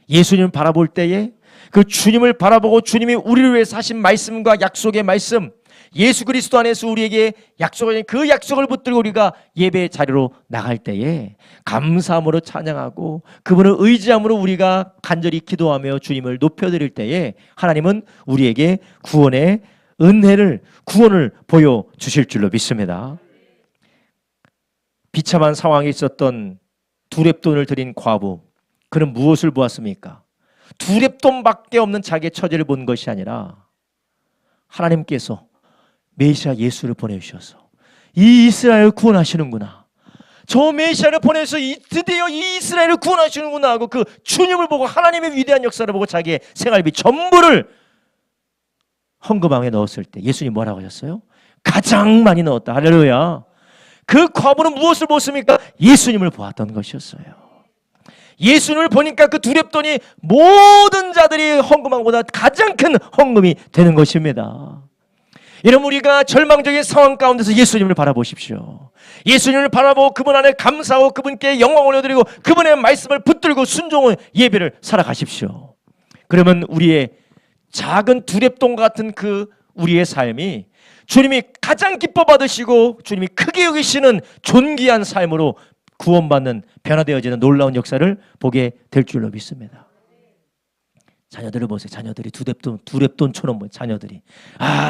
예수님을 바라볼 때에 그 주님을 바라보고 주님이 우리를 위해서 하신 말씀과 약속의 말씀, 예수 그리스도 안에서 우리에게 약속하신 그 약속을 붙들고 우리가 예배의 자리로 나갈 때에 감사함으로 찬양하고 그분을 의지함으로 우리가 간절히 기도하며 주님을 높여드릴 때에 하나님은 우리에게 구원의 은혜를, 구원을 보여주실 줄로 믿습니다. 비참한 상황에 있었던 두 렙돈을 드린 과부, 그는 무엇을 보았습니까? 두 렙돈밖에 없는 자기의 처지를 본 것이 아니라 하나님께서 메시아 예수를 보내주셔서 이 이스라엘을 구원하시는구나, 저 메시아를 보내서 드디어 이 이스라엘을 구원하시는구나 하고 그 주님을 보고 하나님의 위대한 역사를 보고 자기의 생활비 전부를 헌금함에 넣었을 때 예수님이 뭐라고 하셨어요? 가장 많이 넣었다. 할렐루야. 그 과부는 무엇을 보았습니까? 예수님을 보았던 것이었어요. 예수님을 보니까 그 두 렙돈이 모든 자들이 헌금한 것보다 가장 큰 헌금이 되는 것입니다. 여러분, 우리가 절망적인 상황 가운데서 예수님을 바라보십시오. 예수님을 바라보고 그분 안에 감사하고 그분께 영광을 올려드리고 그분의 말씀을 붙들고 순종의 예배를 살아가십시오. 그러면 우리의 작은 두 렙돈 같은 그 우리의 삶이 주님이 가장 기뻐 받으시고 주님이 크게 여기시는 존귀한 삶으로 구원받는, 변화되어지는 놀라운 역사를 보게 될 줄로 믿습니다. 자녀들을 보세요. 자녀들이 두 렙돈처럼 보여요. 자녀들이,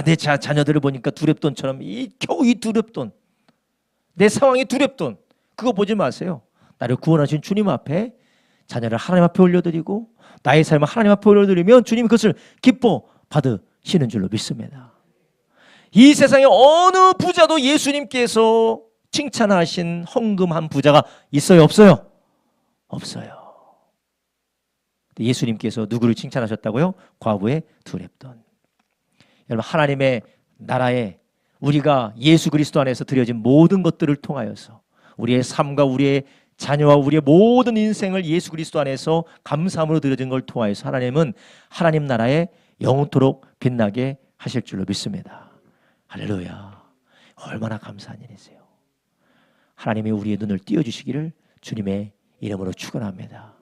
내 자녀들을 보니까 두 렙돈처럼, 겨우 이 두 렙돈, 내 상황이 두 렙돈, 그거 보지 마세요. 나를 구원하신 주님 앞에 자녀를 하나님 앞에 올려드리고 나의 삶을 하나님 앞에 올려드리면 주님이 그것을 기뻐 받으시는 줄로 믿습니다. 이 세상에 어느 부자도 예수님께서 칭찬하신 헌금한 부자가 있어요, 없어요? 없어요. 예수님께서 누구를 칭찬하셨다고요? 과부의 두 렙돈. 여러분, 하나님의 나라에 우리가 예수 그리스도 안에서 드려진 모든 것들을 통하여서 우리의 삶과 우리의 자녀와 우리의 모든 인생을 예수 그리스도 안에서 감사함으로 드려진 걸 통하여서 하나님은 하나님 나라에 영원토록 빛나게 하실 줄로 믿습니다. 할렐루야. 얼마나 감사한 일이세요. 하나님이 우리의 눈을 띄워주시기를 주님의 이름으로 축원합니다.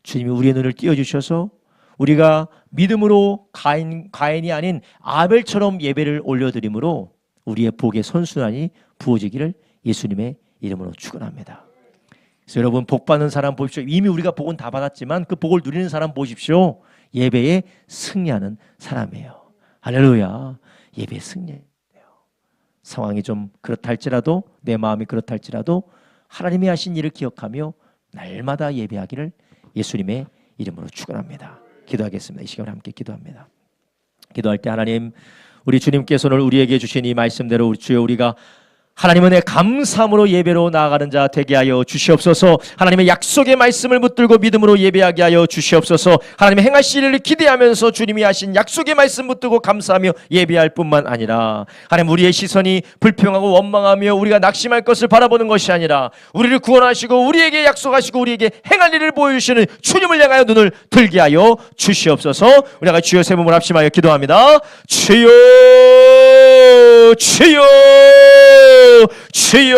주님이 우리의 눈을 띄워주셔서 우리가 믿음으로 가인이 아닌 아벨처럼 예배를 올려드림으로 우리의 복의 선순환이 부어지기를 예수님의 이름으로 축원합니다. 그래서 여러분, 복 받는 사람 보십시오. 이미 우리가 복은 다 받았지만 그 복을 누리는 사람 보십시오. 예배에 승리하는 사람이에요. 할렐루야. 예배에 승리해요. 상황이 좀 그렇다 할지라도, 내 마음이 그렇다 할지라도 하나님이 하신 일을 기억하며 날마다 예배하기를 예수님의 이름으로 축원합니다. 기도하겠습니다. 이 시간에 함께 기도합니다. 기도할 때 하나님, 우리 주님께서 오늘 우리에게 주신 이 말씀대로 주여 우리가 하나님 은혜 감사함으로 예배로 나아가는 자 되게 하여 주시옵소서. 하나님의 약속의 말씀을 붙들고 믿음으로 예배하게 하여 주시옵소서. 하나님의 행하실 일을 기대하면서 주님이 하신 약속의 말씀 붙들고 감사하며 예배할 뿐만 아니라 하나님 우리의 시선이 불평하고 원망하며 우리가 낙심할 것을 바라보는 것이 아니라 우리를 구원하시고 우리에게 약속하시고 우리에게 행할 일을 보여주시는 주님을 향하여 눈을 들게 하여 주시옵소서. 우리가 주여 세 번을 합심하여 기도합니다. 주여 주여 주여